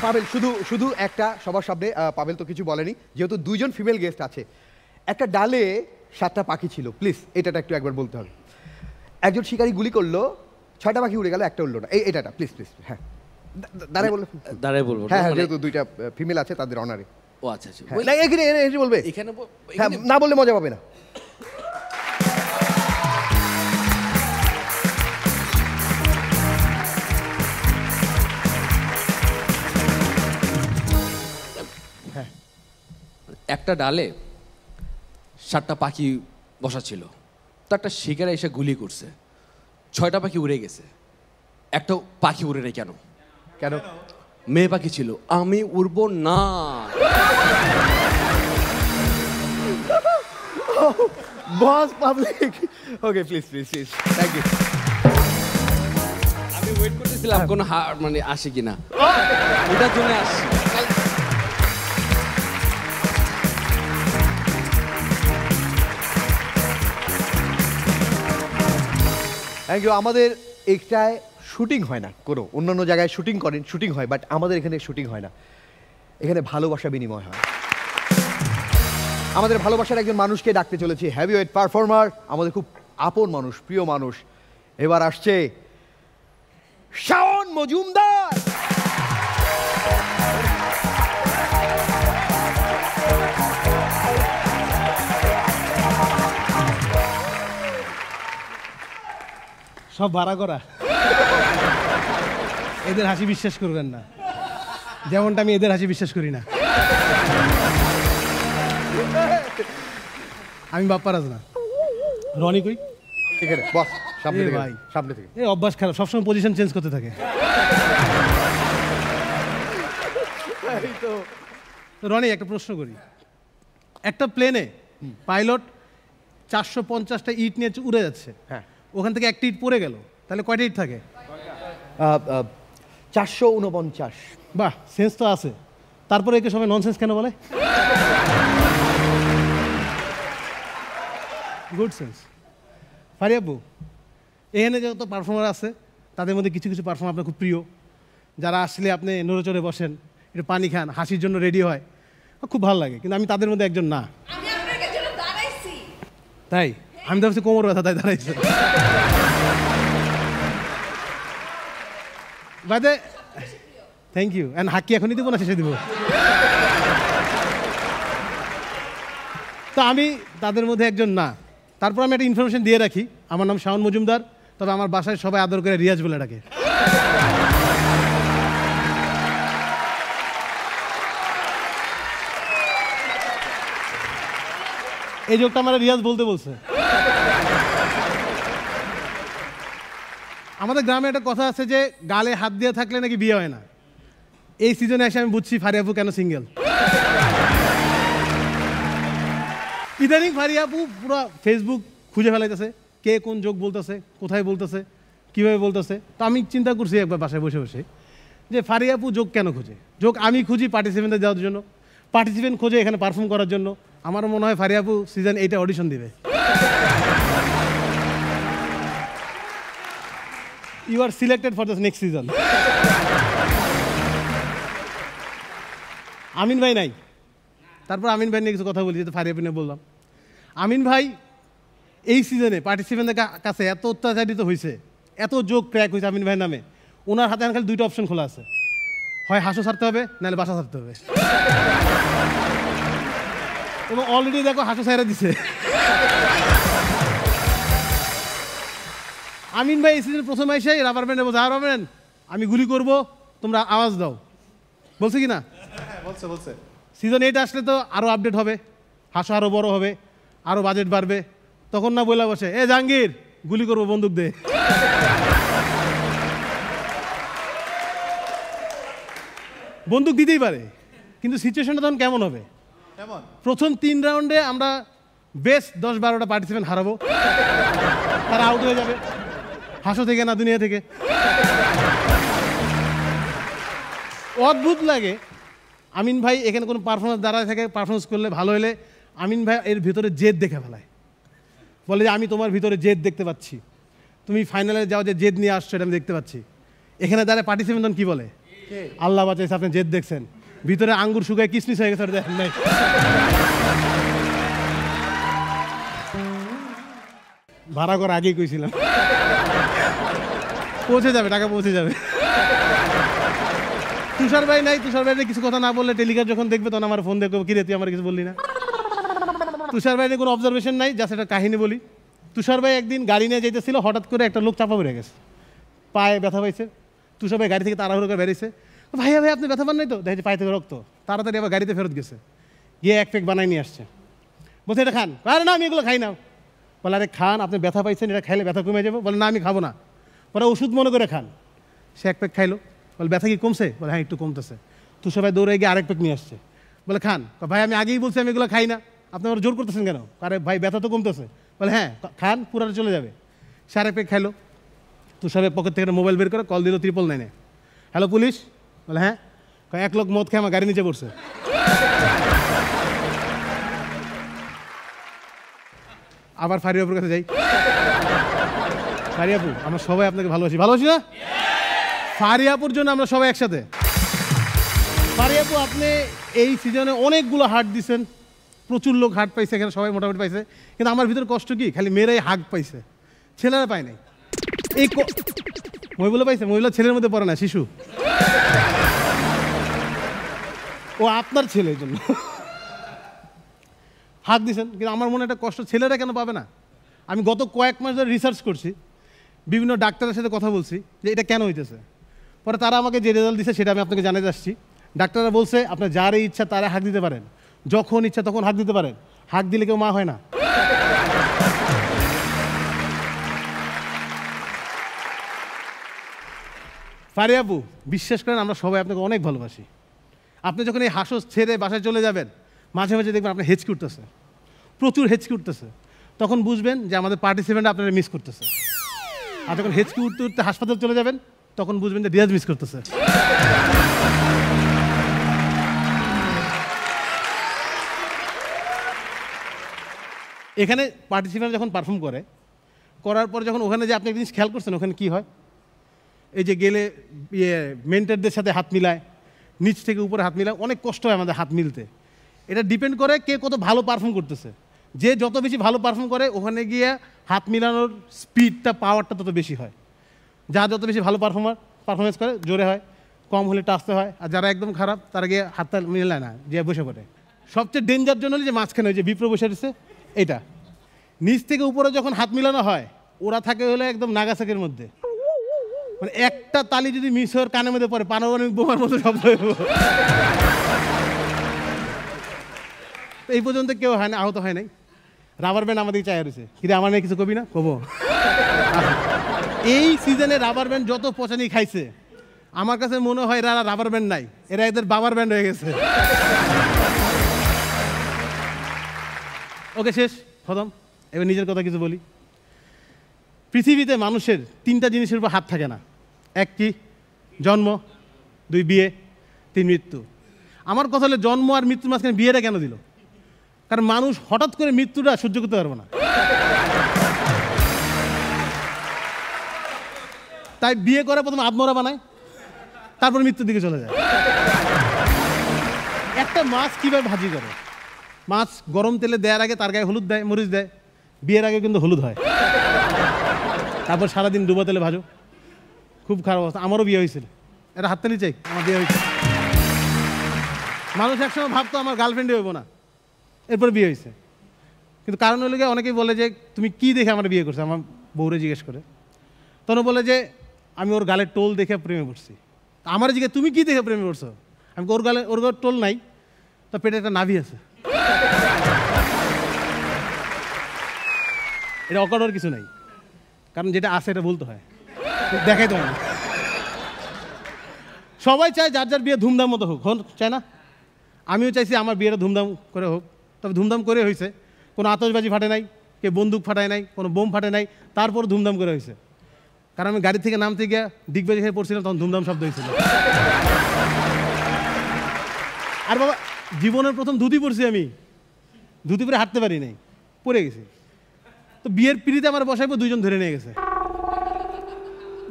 [SPEAKER 2] পাভেল, শুধু একটা সবার সামনে, পাভেল তো কিছু বলেনি, যেহেতু দুইজন ফিমেল গেস্ট আছে। একটা ডালে 7টা পাখি ছিল, প্লিজ এটা একটু একবার বলতে হবে। একজন শিকারী গুলি করলো, 6টা পাখি উড়ে গেল, একটা উড়লো না, এটা প্লিজ। হ্যাঁ, দাঁড়ায় বলবো। হ্যাঁ, যেহেতু 2টা ফিমেল আছে তাদের অনারে।
[SPEAKER 6] ও আচ্ছা,
[SPEAKER 2] এখানে বলবে, হ্যাঁ, না বললে মজা পাবে না।
[SPEAKER 6] একটা ডালে 7টা পাখি বসা ছিল, তো একটা শিকারে এসে গুলি করছে, 6টা পাখি উড়ে গেছে, একটা পাখি উড়ে নেই কেন?
[SPEAKER 2] কেন?
[SPEAKER 6] মেয়ে পাখি ছিল, আমি উড়বো না।
[SPEAKER 2] Boss public, okay please please please, thank you.
[SPEAKER 6] আমি ওয়েট করতেছিলাম কোনো মানে আসে কিনা, ওটার জন্য আসছি।
[SPEAKER 2] Thank you. আমাদের একটায় শুটিং হয় না, কোনো অন্যান্য জায়গায় শুটিং করেন, শুটিং হয়, বাট আমাদের এখানে শুটিং হয় না, এখানে ভালোবাসা বিনিময় হয়। আমাদের ভালোবাসার একজন মানুষকে ডাকতে চলেছি, হেভিওয়েট পারফর্মার, আমাদের খুব আপন মানুষ, প্রিয় মানুষ। এবার আসছে শাওন মজুমদার।
[SPEAKER 7] সব ভাড়া করা, এদের হাসি বিশ্বাস করবেন না, যেমনটা আমি এদের হাসি বিশ্বাস করি না। আমি বাপ্পারাজ না। রনি কই?
[SPEAKER 2] এখানে বস, সামনে
[SPEAKER 7] এ
[SPEAKER 2] থেকে
[SPEAKER 7] ভাই।
[SPEAKER 2] সামনে থেকে।
[SPEAKER 7] এই অভ্যাস খারাপ, সবসময় পজিশন চেঞ্জ করতে থাকে। তো রনি, একটা প্রশ্ন করি। একটা প্লেনে পাইলট 450টা ইট নিয়ে উড়ে যাচ্ছে,
[SPEAKER 2] হ্যাঁ,
[SPEAKER 7] ওখান থেকে একটা ইট পড়ে গেল, তাহলে কয়টা ইট থাকে?
[SPEAKER 2] 449।
[SPEAKER 7] বাহ, সেন্স তো আছে। তারপরে একে সবাই ননসেন্স কেন বলে? Good sense. ফারিয়াবু, এখানে যত পারফর্মার আছে তাদের মধ্যে কিছু কিছু পারফর্মার আপনার খুব প্রিয়, যারা আসলে আপনি নড়ে চড়ে বসেন, একটু পানি খান, হাসির জন্য রেডি হয়, খুব ভালো লাগে, কিন্তু আমি তাদের মধ্যে একজন না। তাই আমি তো ভাবছি কোমর ব্যথা, তাই দাঁড়াইছে। বাদে থ্যাংক ইউ। অ্যান্ড হাক্কি এখনই দেবো না শেষে দিব? তো আমি তাদের মধ্যে একজন না। তারপর আমি একটা ইনফরমেশন দিয়ে রাখি, আমার নাম শাওন মজুমদার, তবে আমার বাসায় সবাই আদর করে রিয়াজ বলে ডাকে। এই যোগটা আমার রিয়াজ বলতে বলছে। আমাদের গ্রামে একটা কথা আছে যে গালে হাত দিয়ে থাকলে নাকি বিয়ে হয় না। এই সিজনে এসে আমি বুঝছি ফারিয়াপু কেন সিঙ্গেল। ইদানিং ফারিয়াপু পুরো ফেসবুক খুঁজে ফেলাইতেছে, কে কোন যোগ বলতেছে, কোথায় বলতেছে, কিভাবে বলতেছে। তো আমি চিন্তা করছি একবার বাসায় বসে বসে যে ফারিয়াপু যোগ কেন খুঁজে। যোগ আমি খুঁজি পার্টিসিপেন্টদের দেওয়ার জন্য, পার্টিসিপেন্ট খোঁজে এখানে পারফর্ম করার জন্য। আমার মনে হয় ফারিয়াপু সিজন 8-এ অডিশন দিবে। You are selected for the next season. Amin ভাই নাই, তারপর আমিন ভাই নিয়ে কিছু কথা বলি, যেহেতু ফারিয়াপু নিয়ে বললাম। আমিন ভাই এই সিজনে পার্টিসিপেন্টদের কাছে এত অত্যাচারিত হয়েছে, এত যোগ ক্র্যাক হয়েছে আমিন ভাইয়ের নামে, ওনার হাতে খালি 2টা অপশন খোলা আছে, হয় হাসো ছাড়তে হবে, নাহলে বাসা ছাড়তে হবে। এবং অলরেডি দেখো হাসো ছাইরা দিছে। আমিন ভাই এই সিজন প্রথম এসে রাবার ব্যান্ডে বলছে, রাবার ব্যান্ড আমি গুলি করবো, তোমরা আওয়াজ দাও। বলছে কি না?
[SPEAKER 4] বলছে বলছে।
[SPEAKER 7] সিজন 8 আসলে তো আরও আপডেট হবে, হাসো আরও বড় হবে, আরও বাজেট বাড়বে। তখন না বলে বসে, এ জাহাঙ্গীর গুলি করবো, বন্দুক দে। বন্দুক দিতেই পারে, কিন্তু সিচুয়েশনটা তখন কেমন হবে? প্রথম 3 রাউন্ডে আমরা বেস্ট 10-12টা পার্টিসিপেন্ট হারাবো, তারা আউট হয়ে যাবে, হাসো থেকে না দুনিয়া থেকে। অদ্ভুত লাগে। আমিন ভাই এখানে কোনো পারফরমেন্স দাঁড়ায় থাকে, পারফরমেন্স করলে ভালো হলে আমিন ভাই এর ভিতরে জেদ দেখে ফেলায়, বলে যে আমি তোমার ভিতরে জেদ দেখতে পাচ্ছি, তুমি ফাইনালে যাও যে জেদ নিয়ে আসছো, এটা আমি দেখতে পাচ্ছি। এখানে দাঁড়ায় পার্টিসিপেন্ট কি বলে, আল্লাহ বাঁচাইছে আপনি জেদ দেখছেন, ভিতরে আঙ্গুর শুকায় কিসমিস হয়ে গেছে, দেখেন নাই। ভাড়া করা আগেই কইছিলাম, পৌঁছে যাবে, টাকা পৌঁছে যাবে। তুষার ভাই নাই, তুষার ভাই কিছু কথা না বললে টেলিকাস্ট যখন দেখবে তখন আমার ফোন দেখবো, কিরে তুই আমার কিছু বললি না। তুষার ভাইয়ের কোনো অবজারভেশন নাই, জাস্ট একটা কাহিনী বলি। তুষার ভাই একদিন গাড়ি নিয়ে যেতেছিল, হঠাৎ করে একটা লোক চাপা পড়ে গেছে, পায়ে ব্যথা পাইছে। তুষার ভাই গাড়ি থেকে তাড়াহুড়ো করে বেরিয়েছে, ভাইয়া ভাই আপনি ব্যথা পান নাই তো? দেখেছি পায়ে থেকে রক্ত, তাড়াতাড়ি আবার গাড়িতে ফেরত গেছে, গিয়ে এক প্যাক বানাই নিয়ে আসছে। বলছে এটা খান, আরে না আমি এগুলো খাই না। বলে আরে খান, আপনি ব্যথা পাইছেন, এটা খাইলে ব্যথা কমে যাবে। বলে না আমি খাবো না। পরে ওষুধ মনে করে খান। সে এক প্যাক খাইলো। বলে ব্যথা কি কমছে? বলে হ্যাঁ একটু কমতেছে। তুষার ভাই দৌড়ে গিয়ে আরেক প্যাক নিয়ে আসছে। বলে খান। ভাই আমি আগেই বলছি আমি এগুলো খাই না, আপনি আমার জোর করতেছেন কেন? আরে ভাই ব্যথা তো কমতেছে। বলে হ্যাঁ খান, পুরাটা চলে যাবে। সে আরেক প্যাক খাইলো। তুষারের পকেট থেকে মোবাইল বের করে কল দিল 999-এ। Hello police? বলে হ্যাঁ। 1 লোক মদ খেয়ে আমার গাড়ি নিচে পড়ছে। আবার ফারিয়াপুর কাছে যাই। ফারিয়াপু আমরা সবাই আপনাকে ভালোবাসি, ভালোবাসি না? ফারিয়াপুর জন্য আমরা সবাই একসাথে। ফারিয়াপু আপনি এই সিজনে অনেকগুলো হার্ট দিচ্ছেন, প্রচুর লোক হার্ট পাইছে, এখানে সবাই মোটামুটি পাইছে, কিন্তু আমার ভিতরে কষ্ট কি, খালি মেয়েরাই হাগ পাইছে, ছেলেরা পায় নাই। এই মহিলা পাইছে, মহিলা ছেলের মধ্যে পড়ে না, শিশু। ও আপনার ছেলের জন্য হাত দিছেন, কিন্তু আমার মনে একটা কষ্ট, ছেলেরা কেন পাবে না? আমি গত কয়েক মাস ধরে রিসার্চ করছি, বিভিন্ন ডাক্তারের সাথে কথা বলছি যে এটা কেন হইতেছে। পরে তারা আমাকে যে রেজাল্ট দিচ্ছে সেটা আমি আপনাকে জানাতে আসছি। ডাক্তাররা বলছে আপনার যার ইচ্ছা তারা হাত দিতে পারেন, যখন ইচ্ছা তখন হাত দিতে পারেন, হাত দিলে কেউ মা হয় না। ফারিয়াপু বিশ্বাস করেন আমরা সবাই আপনাকে অনেক ভালোবাসি। আপনি যখন এই হাসস ছেড়ে বাসায় চলে যাবেন, মাঝে মাঝে দেখবেন আপনার হেঁচকি উঠতেছে, প্রচুর হেঁচকি উঠতেছে, তখন বুঝবেন যে আমাদের পার্টিসিপেন্ট আপনারা মিস করতেছে। আর যখন হেঁচকি উঠতে উঠতে হাসপাতাল চলে যাবেন, তখন বুঝবেন যে রিয়াজ মিস করতেছে। এখানে পার্টিসিপেন্ট যখন পারফর্ম করার পর যখন ওখানে যে আপনি একটা জিনিস খেয়াল করছেন, ওখানে কী হয়, এই যে গেলে মেন্টারদের সাথে হাত মিলায়, নিচ থেকে উপরে হাত মিলায়, অনেক কষ্ট হয় আমাদের হাত মিলতে। এটা ডিপেন্ড করে কে কত ভালো পারফর্ম করতেছে। যে যত বেশি ভালো পারফর্ম করে ওখানে গিয়ে হাত মিলানোর স্পিডটা, পাওয়ারটা তত বেশি হয়। যা যত বেশি ভালো পারফরমেন্স করে জোরে হয়, কম হলে টাচতে হয়। আর যারা একদম খারাপ তারা গিয়ে হাতটা মিলায় না, যে বসে পড়ে। সবচেয়ে ডেঞ্জার জন্য যে মাঝখানে যে বিপ্র বসে রয়েছে, এটা নিচ থেকে উপরে যখন হাত মিলানো হয়, ওরা থাকে হলে একদম নাগাসাকির মধ্যে, মানে একটা তালি যদি মিস হওয়ার কানের মধ্যে পড়ে পারমাণবিক বোমার মতো শব্দ হইব। এই পর্যন্ত কেউ হয় না, আহত হয় নাই। রাবার ব্যান্ড আমাদের চাই রয়েছে, কিন্তু আমার নিয়ে কিছু কবি না, কব। এই সিজনে রাবার ব্যান্ড যত পচানি খাইছে, আমার কাছে মনে হয় এরা রাবার ব্যান্ড নাই, এরা এদের বাবার ব্যান্ড হয়ে গেছে। ওকে শেষ, খতম। এবার নিজের কথা কিছু বলি। পৃথিবীতে মানুষের 3টা জিনিসের উপর হাত থাকে না। 1 কি? জন্ম, 2 বিয়ে, 3 মৃত্যু। আমার কথা হলে জন্ম আর মৃত্যুর মাঝখানে বিয়েটা কেন দিল? কারণ মানুষ হঠাৎ করে মৃত্যুটা সহ্য করতে পারবে না, তাই বিয়ে করে প্রথমে আত্মরা বানায়, তারপর মৃত্যুর দিকে চলে যায়। একটা মাছ কীভাবে ভাজি করে? মাছ গরম তেলে দেওয়ার আগে তার গায়ে হলুদ দেয়, মরিচ দেয়। বিয়ের আগে কিন্তু হলুদ হয়, তারপর সারাদিন ডুবা তেলে ভাজো। খুব খারাপ অবস্থা। আমারও বিয়ে হয়েছিল, এটা হাততালি চাই, আমার বিয়ে হয়েছে। মানুষ একসময় ভাবতো আমার গার্লফ্রেন্ডে হইব না, এরপর বিয়ে হয়েছে। কিন্তু কারণ হলো গিয়ে অনেকেই বলে যে তুমি কি দেখে আমার বিয়ে করছো, আমার বউরে জিজ্ঞেস করে। তখন বলে যে আমি ওর গালের টোল দেখে প্রেমে পড়ছি। আমার জিজ্ঞেস তুমি কি দেখে প্রেমে পড়ছো? আমি ওর গালের টোল নাই, তো পেটে একটা নাভি আছে। এটা অকারণ কিছু নাই, কারণ যেটা আছে এটা বলতে হয়, দেখাই তো হয় না। সবাই চায় যার যার বিয়ে ধুমধাম মতো হোক, চায় না? আমিও চাইছি আমার বিয়েটা ধুমধাম করে হোক, তবে ধুমধাম করে হয়েছে। কোনো আতশবাজি ফাটে নাই, কে বন্দুক ফাটায় নাই, কোনো বোম ফাটে নাই, তারপর ধুমধাম করে হয়েছে। কারণ আমি গাড়ি থেকে নামতে গিয়ে দিগবাজি হয়ে পড়ছিলাম, তখন ধুমধাম শব্দ হয়েছিল। আর বাবা জীবনের প্রথম ধুতি পরছি আমি, ধুতি পরে হাঁটতে পারি নাই, পড়ে গেছি। তো বিয়ের পিড়িতে আমার বসাইবো, 2 জন ধরে নিয়ে গেছে,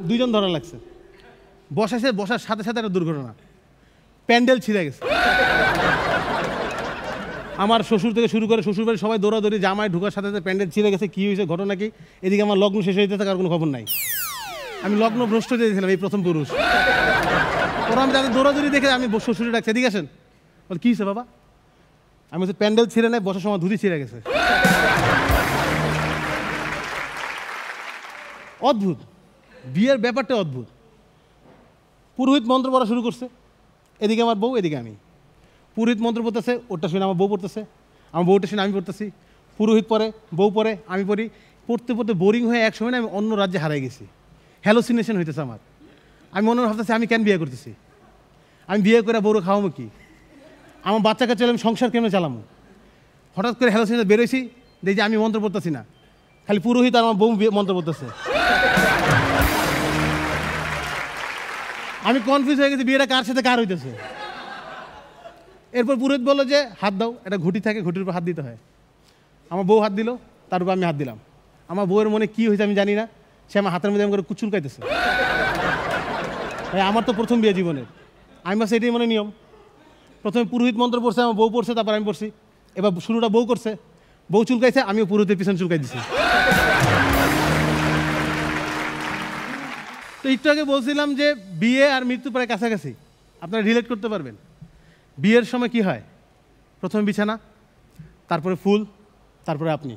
[SPEAKER 7] 2 জন ধরা লাগছে। বসার সাথে সাথে একটা দুর্ঘটনা, প্যান্ডেল ছিঁড়ে গেছে। আমার শ্বশুর থেকে শুরু করে শ্বশুর বাড়ি সবাই দৌড়াদৌড়ি, জামায় ঢুকার সাথে সাথে প্যান্ডেল ছিঁড়ে গেছে। কী হয়েছে ঘটনা কি? এদিকে আমার লগ্ন শেষ হইতে থাকার কোনো খবর নাই। আমি লগ্ন ভ্রষ্ট দিয়েছিলাম, এই প্রথম পুরুষ। ওরা আমি তাদের দৌড়াদৌড়ি দেখে আমি শ্বশুরে ডাকছি, এদিকে আসেন। বল কী হয়েছে বাবা? আমি বলছি প্যান্ডেল ছিঁড়ে নেয়, বসার সময় ধুতি ছিঁড়ে গেছে। অদ্ভুত, বিয়ের ব্যাপারটা অদ্ভুত। পুরোহিত মন্ত্র পড়া শুরু করছে, এদিকে আমার বউ, এদিকে আমি। পুরোহিত মন্ত্র পড়তেছে, ওটা শুনে আমার বউ পড়তেছে। আমার বউটা শুনে আমি পড়তেছি, পুরোহিত পড়ে, বউ পড়ে, আমি পড়ি, পড়তে পড়তে বোরিং হয়ে এক সময় না আমি অন্য রাজ্যে হারাই গেছি, হ্যালোসিনেশন হইতেছে আমার। আমি মনে ভাবতেছি আমি কেন বিয়ে করতেছি, আমি বিয়ে করে বউরে খাওয়াবো কি, আমার বাচ্চাকে চলে আমি সংসার কেমনে চালামো। হঠাৎ করে হ্যালোসিনেশন বেরোইছি, দেখি যে আমি মন্ত্র পড়তেছি না, খালি পুরোহিত আর আমার বউ মন্ত্র পড়তেছে। আমি কনফিউজ হয়ে গেছি বিয়েটা কার সাথে কার হইতেছে। এরপর পুরোহিত বললো যে হাত দাও, একটা ঘুঁটি থাকে, ঘুঁটির উপর হাত দিতে হয়। আমার বউ হাত দিল, তার উপর আমি হাত দিলাম। আমার বউয়ের মনে কি হয়েছে আমি জানি না, সে আমার হাতের মধ্যে আমি করে কুচুলকাইতেছে। ভাই আমার তো প্রথম বিয়ে জীবনের, আমি বাস এটাই মনে নিয়ম। প্রথমে পুরোহিত মন্ত্র পড়ছে, আমার বউ পড়ছে, তারপর আমি পড়ছি। এবার শুরুটা বউ করছে, বউ চুলকাইছে, আমিও পুরোহিতের পিছনে চুলকাই দিছি। তো একটু আগে বলছিলাম যে বিয়ে আর মৃত্যু প্রায় কাছাকাছি, আপনারা রিলেট করতে পারবেন। বিয়ের সময় কি হয়, প্রথমে বিছানা, তারপরে ফুল, তারপরে আপনি।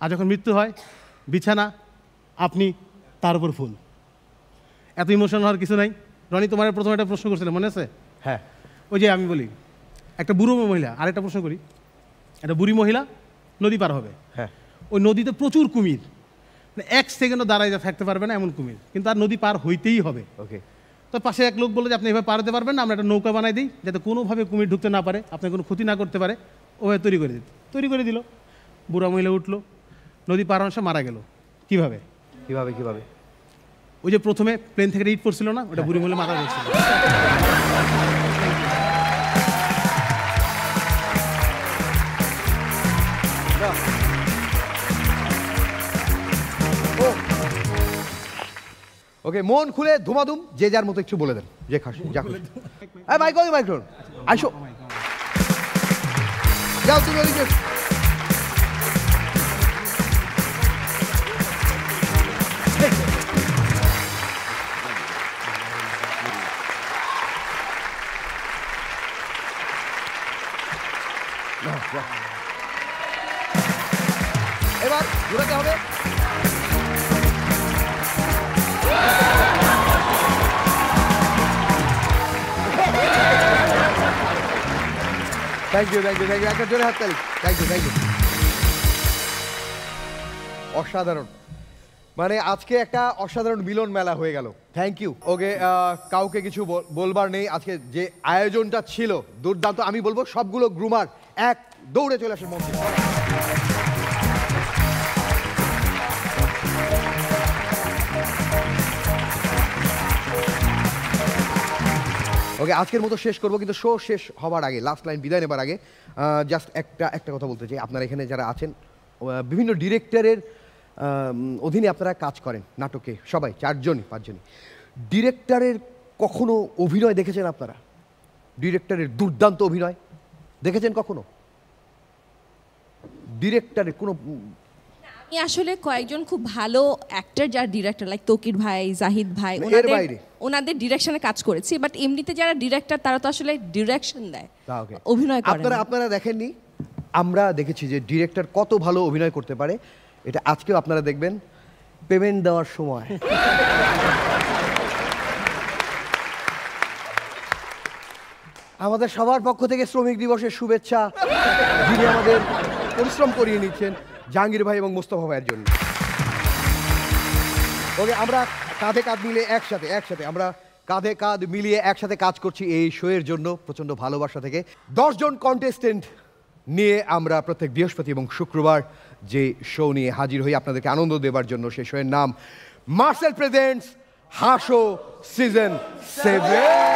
[SPEAKER 7] আর যখন মৃত্যু হয়, বিছানা, আপনি, তার উপর ফুল। এত ইমোশনাল হওয়ার কিছু নাই। রনি তোমার প্রথমে একটা প্রশ্ন করছিলে, মনে আছে?
[SPEAKER 2] হ্যাঁ,
[SPEAKER 7] ওই যে আমি বলি একটা বুড়ো মহিলা, আরেকটা প্রশ্ন করি, একটা বুড়ি মহিলা নদী পার হবে,
[SPEAKER 2] হ্যাঁ,
[SPEAKER 7] ওই নদীতে প্রচুর কুমির, মানে এক সেকেন্ডও দাঁড়ায় থাকতে পারবে না এমন কুমির, কিন্তু আর নদী পার হইতেই হবে।
[SPEAKER 2] ওকে।
[SPEAKER 7] তো পাশে এক লোক বললো যে আপনি এভাবে পার হতে পারবেন না, আমরা একটা নৌকা বানাই দিই যাতে কোনোভাবে কুমির ঢুকতে না পারে, আপনার কোনো ক্ষতি না করতে পারে, ওভাবে তৈরি করে দিল। বুড়া মহিলা উঠলো, নদী পার হওয়ার সময় মারা গেল। কিভাবে?
[SPEAKER 2] কিভাবে কিভাবে?
[SPEAKER 7] ওই যে প্রথমে প্লেন থেকে ইট পড়ছিল না, ওটা বুড়ি মহিলা মারা গেছিল।
[SPEAKER 2] ওকে, মন খুলে ধুমাধুম, যে যার মতো একটু বলে দেন, যে খাস যা খুশি। এই মাইক ওই মাইক্রোফোন আইসো, যাও তুমি ওদিকে। এবার ঘুরাতে হবে। Thank you, thank you, thank you, একটা জোরে হাততালি। Thank you, thank you. অসাধারণ, মানে আজকে একটা অসাধারণ মিলন মেলা হয়ে গেল। Thank you. ওকে, কাউকে কিছু বলবার নেই। আজকে যে আয়োজনটা ছিল দুর্দান্ত, আমি বলবো সবগুলো গ্রুমার এক দৌড়ে চলে আসেন মঞ্চে। ওকে, আজকের মতো শেষ করবো, কিন্তু শো শেষ হবার আগে, লাস্ট লাইন বিদায় নেবার আগে জাস্ট একটা কথা বলতে চাই। আপনারা এখানে যারা আছেন বিভিন্ন ডিরেক্টরের অধীনে আপনারা কাজ করেন নাটকে, সবাই 4-5জনই। ডিরেক্টরের কখনো অভিনয় দেখেছেন আপনারা? ডিরেক্টরের দুর্দান্ত অভিনয় দেখেছেন কখনো? ডিরেক্টরের কোনো
[SPEAKER 5] আমি আসলে কয়েকজন খুব ভালো অ্যাক্টর যারা ডিরেক্টর, লাইক তকির ভাই, জাহিদ ভাই, ওনাদের ডিরেকশনে কাজ করেছি। বাট এমনিতে যারা ডিরেক্টর তারা তো আসলে ডিরেকশন দেয়, অভিনয় করে।
[SPEAKER 2] আপনারা দেখেননি, আমরা দেখেছি যে ডিরেক্টর কত ভালো অভিনয় করতে পারে। এটা আজকেও আপনারা দেখবেন পেমেন্ট দেওয়ার সময়। আমাদের সবার পক্ষ থেকে শ্রমিক দিবসের শুভেচ্ছা, যিনি আমাদের পরিশ্রম করিয়ে নিচ্ছেন, জাহাঙ্গীর ভাই এবং মোস্তফা ভাইয়ের জন্য। ওকে, আমরা কাঁধে কাঁধ মিলিয়ে একসাথে আমরা কাঁধে কাঁধ মিলিয়ে একসাথে কাজ করছি এই শোয়ের জন্য, প্রচণ্ড ভালোবাসা থেকে। 10 জন কন্টেস্টেন্ট নিয়ে আমরা প্রত্যেক বৃহস্পতি এবং শুক্রবার যে শো নিয়ে হাজির হই আপনাদেরকে আনন্দ দেবার জন্য। সেই শোয়ের নাম মার্সেল প্রেজেন্টস হাসো সিজন 7।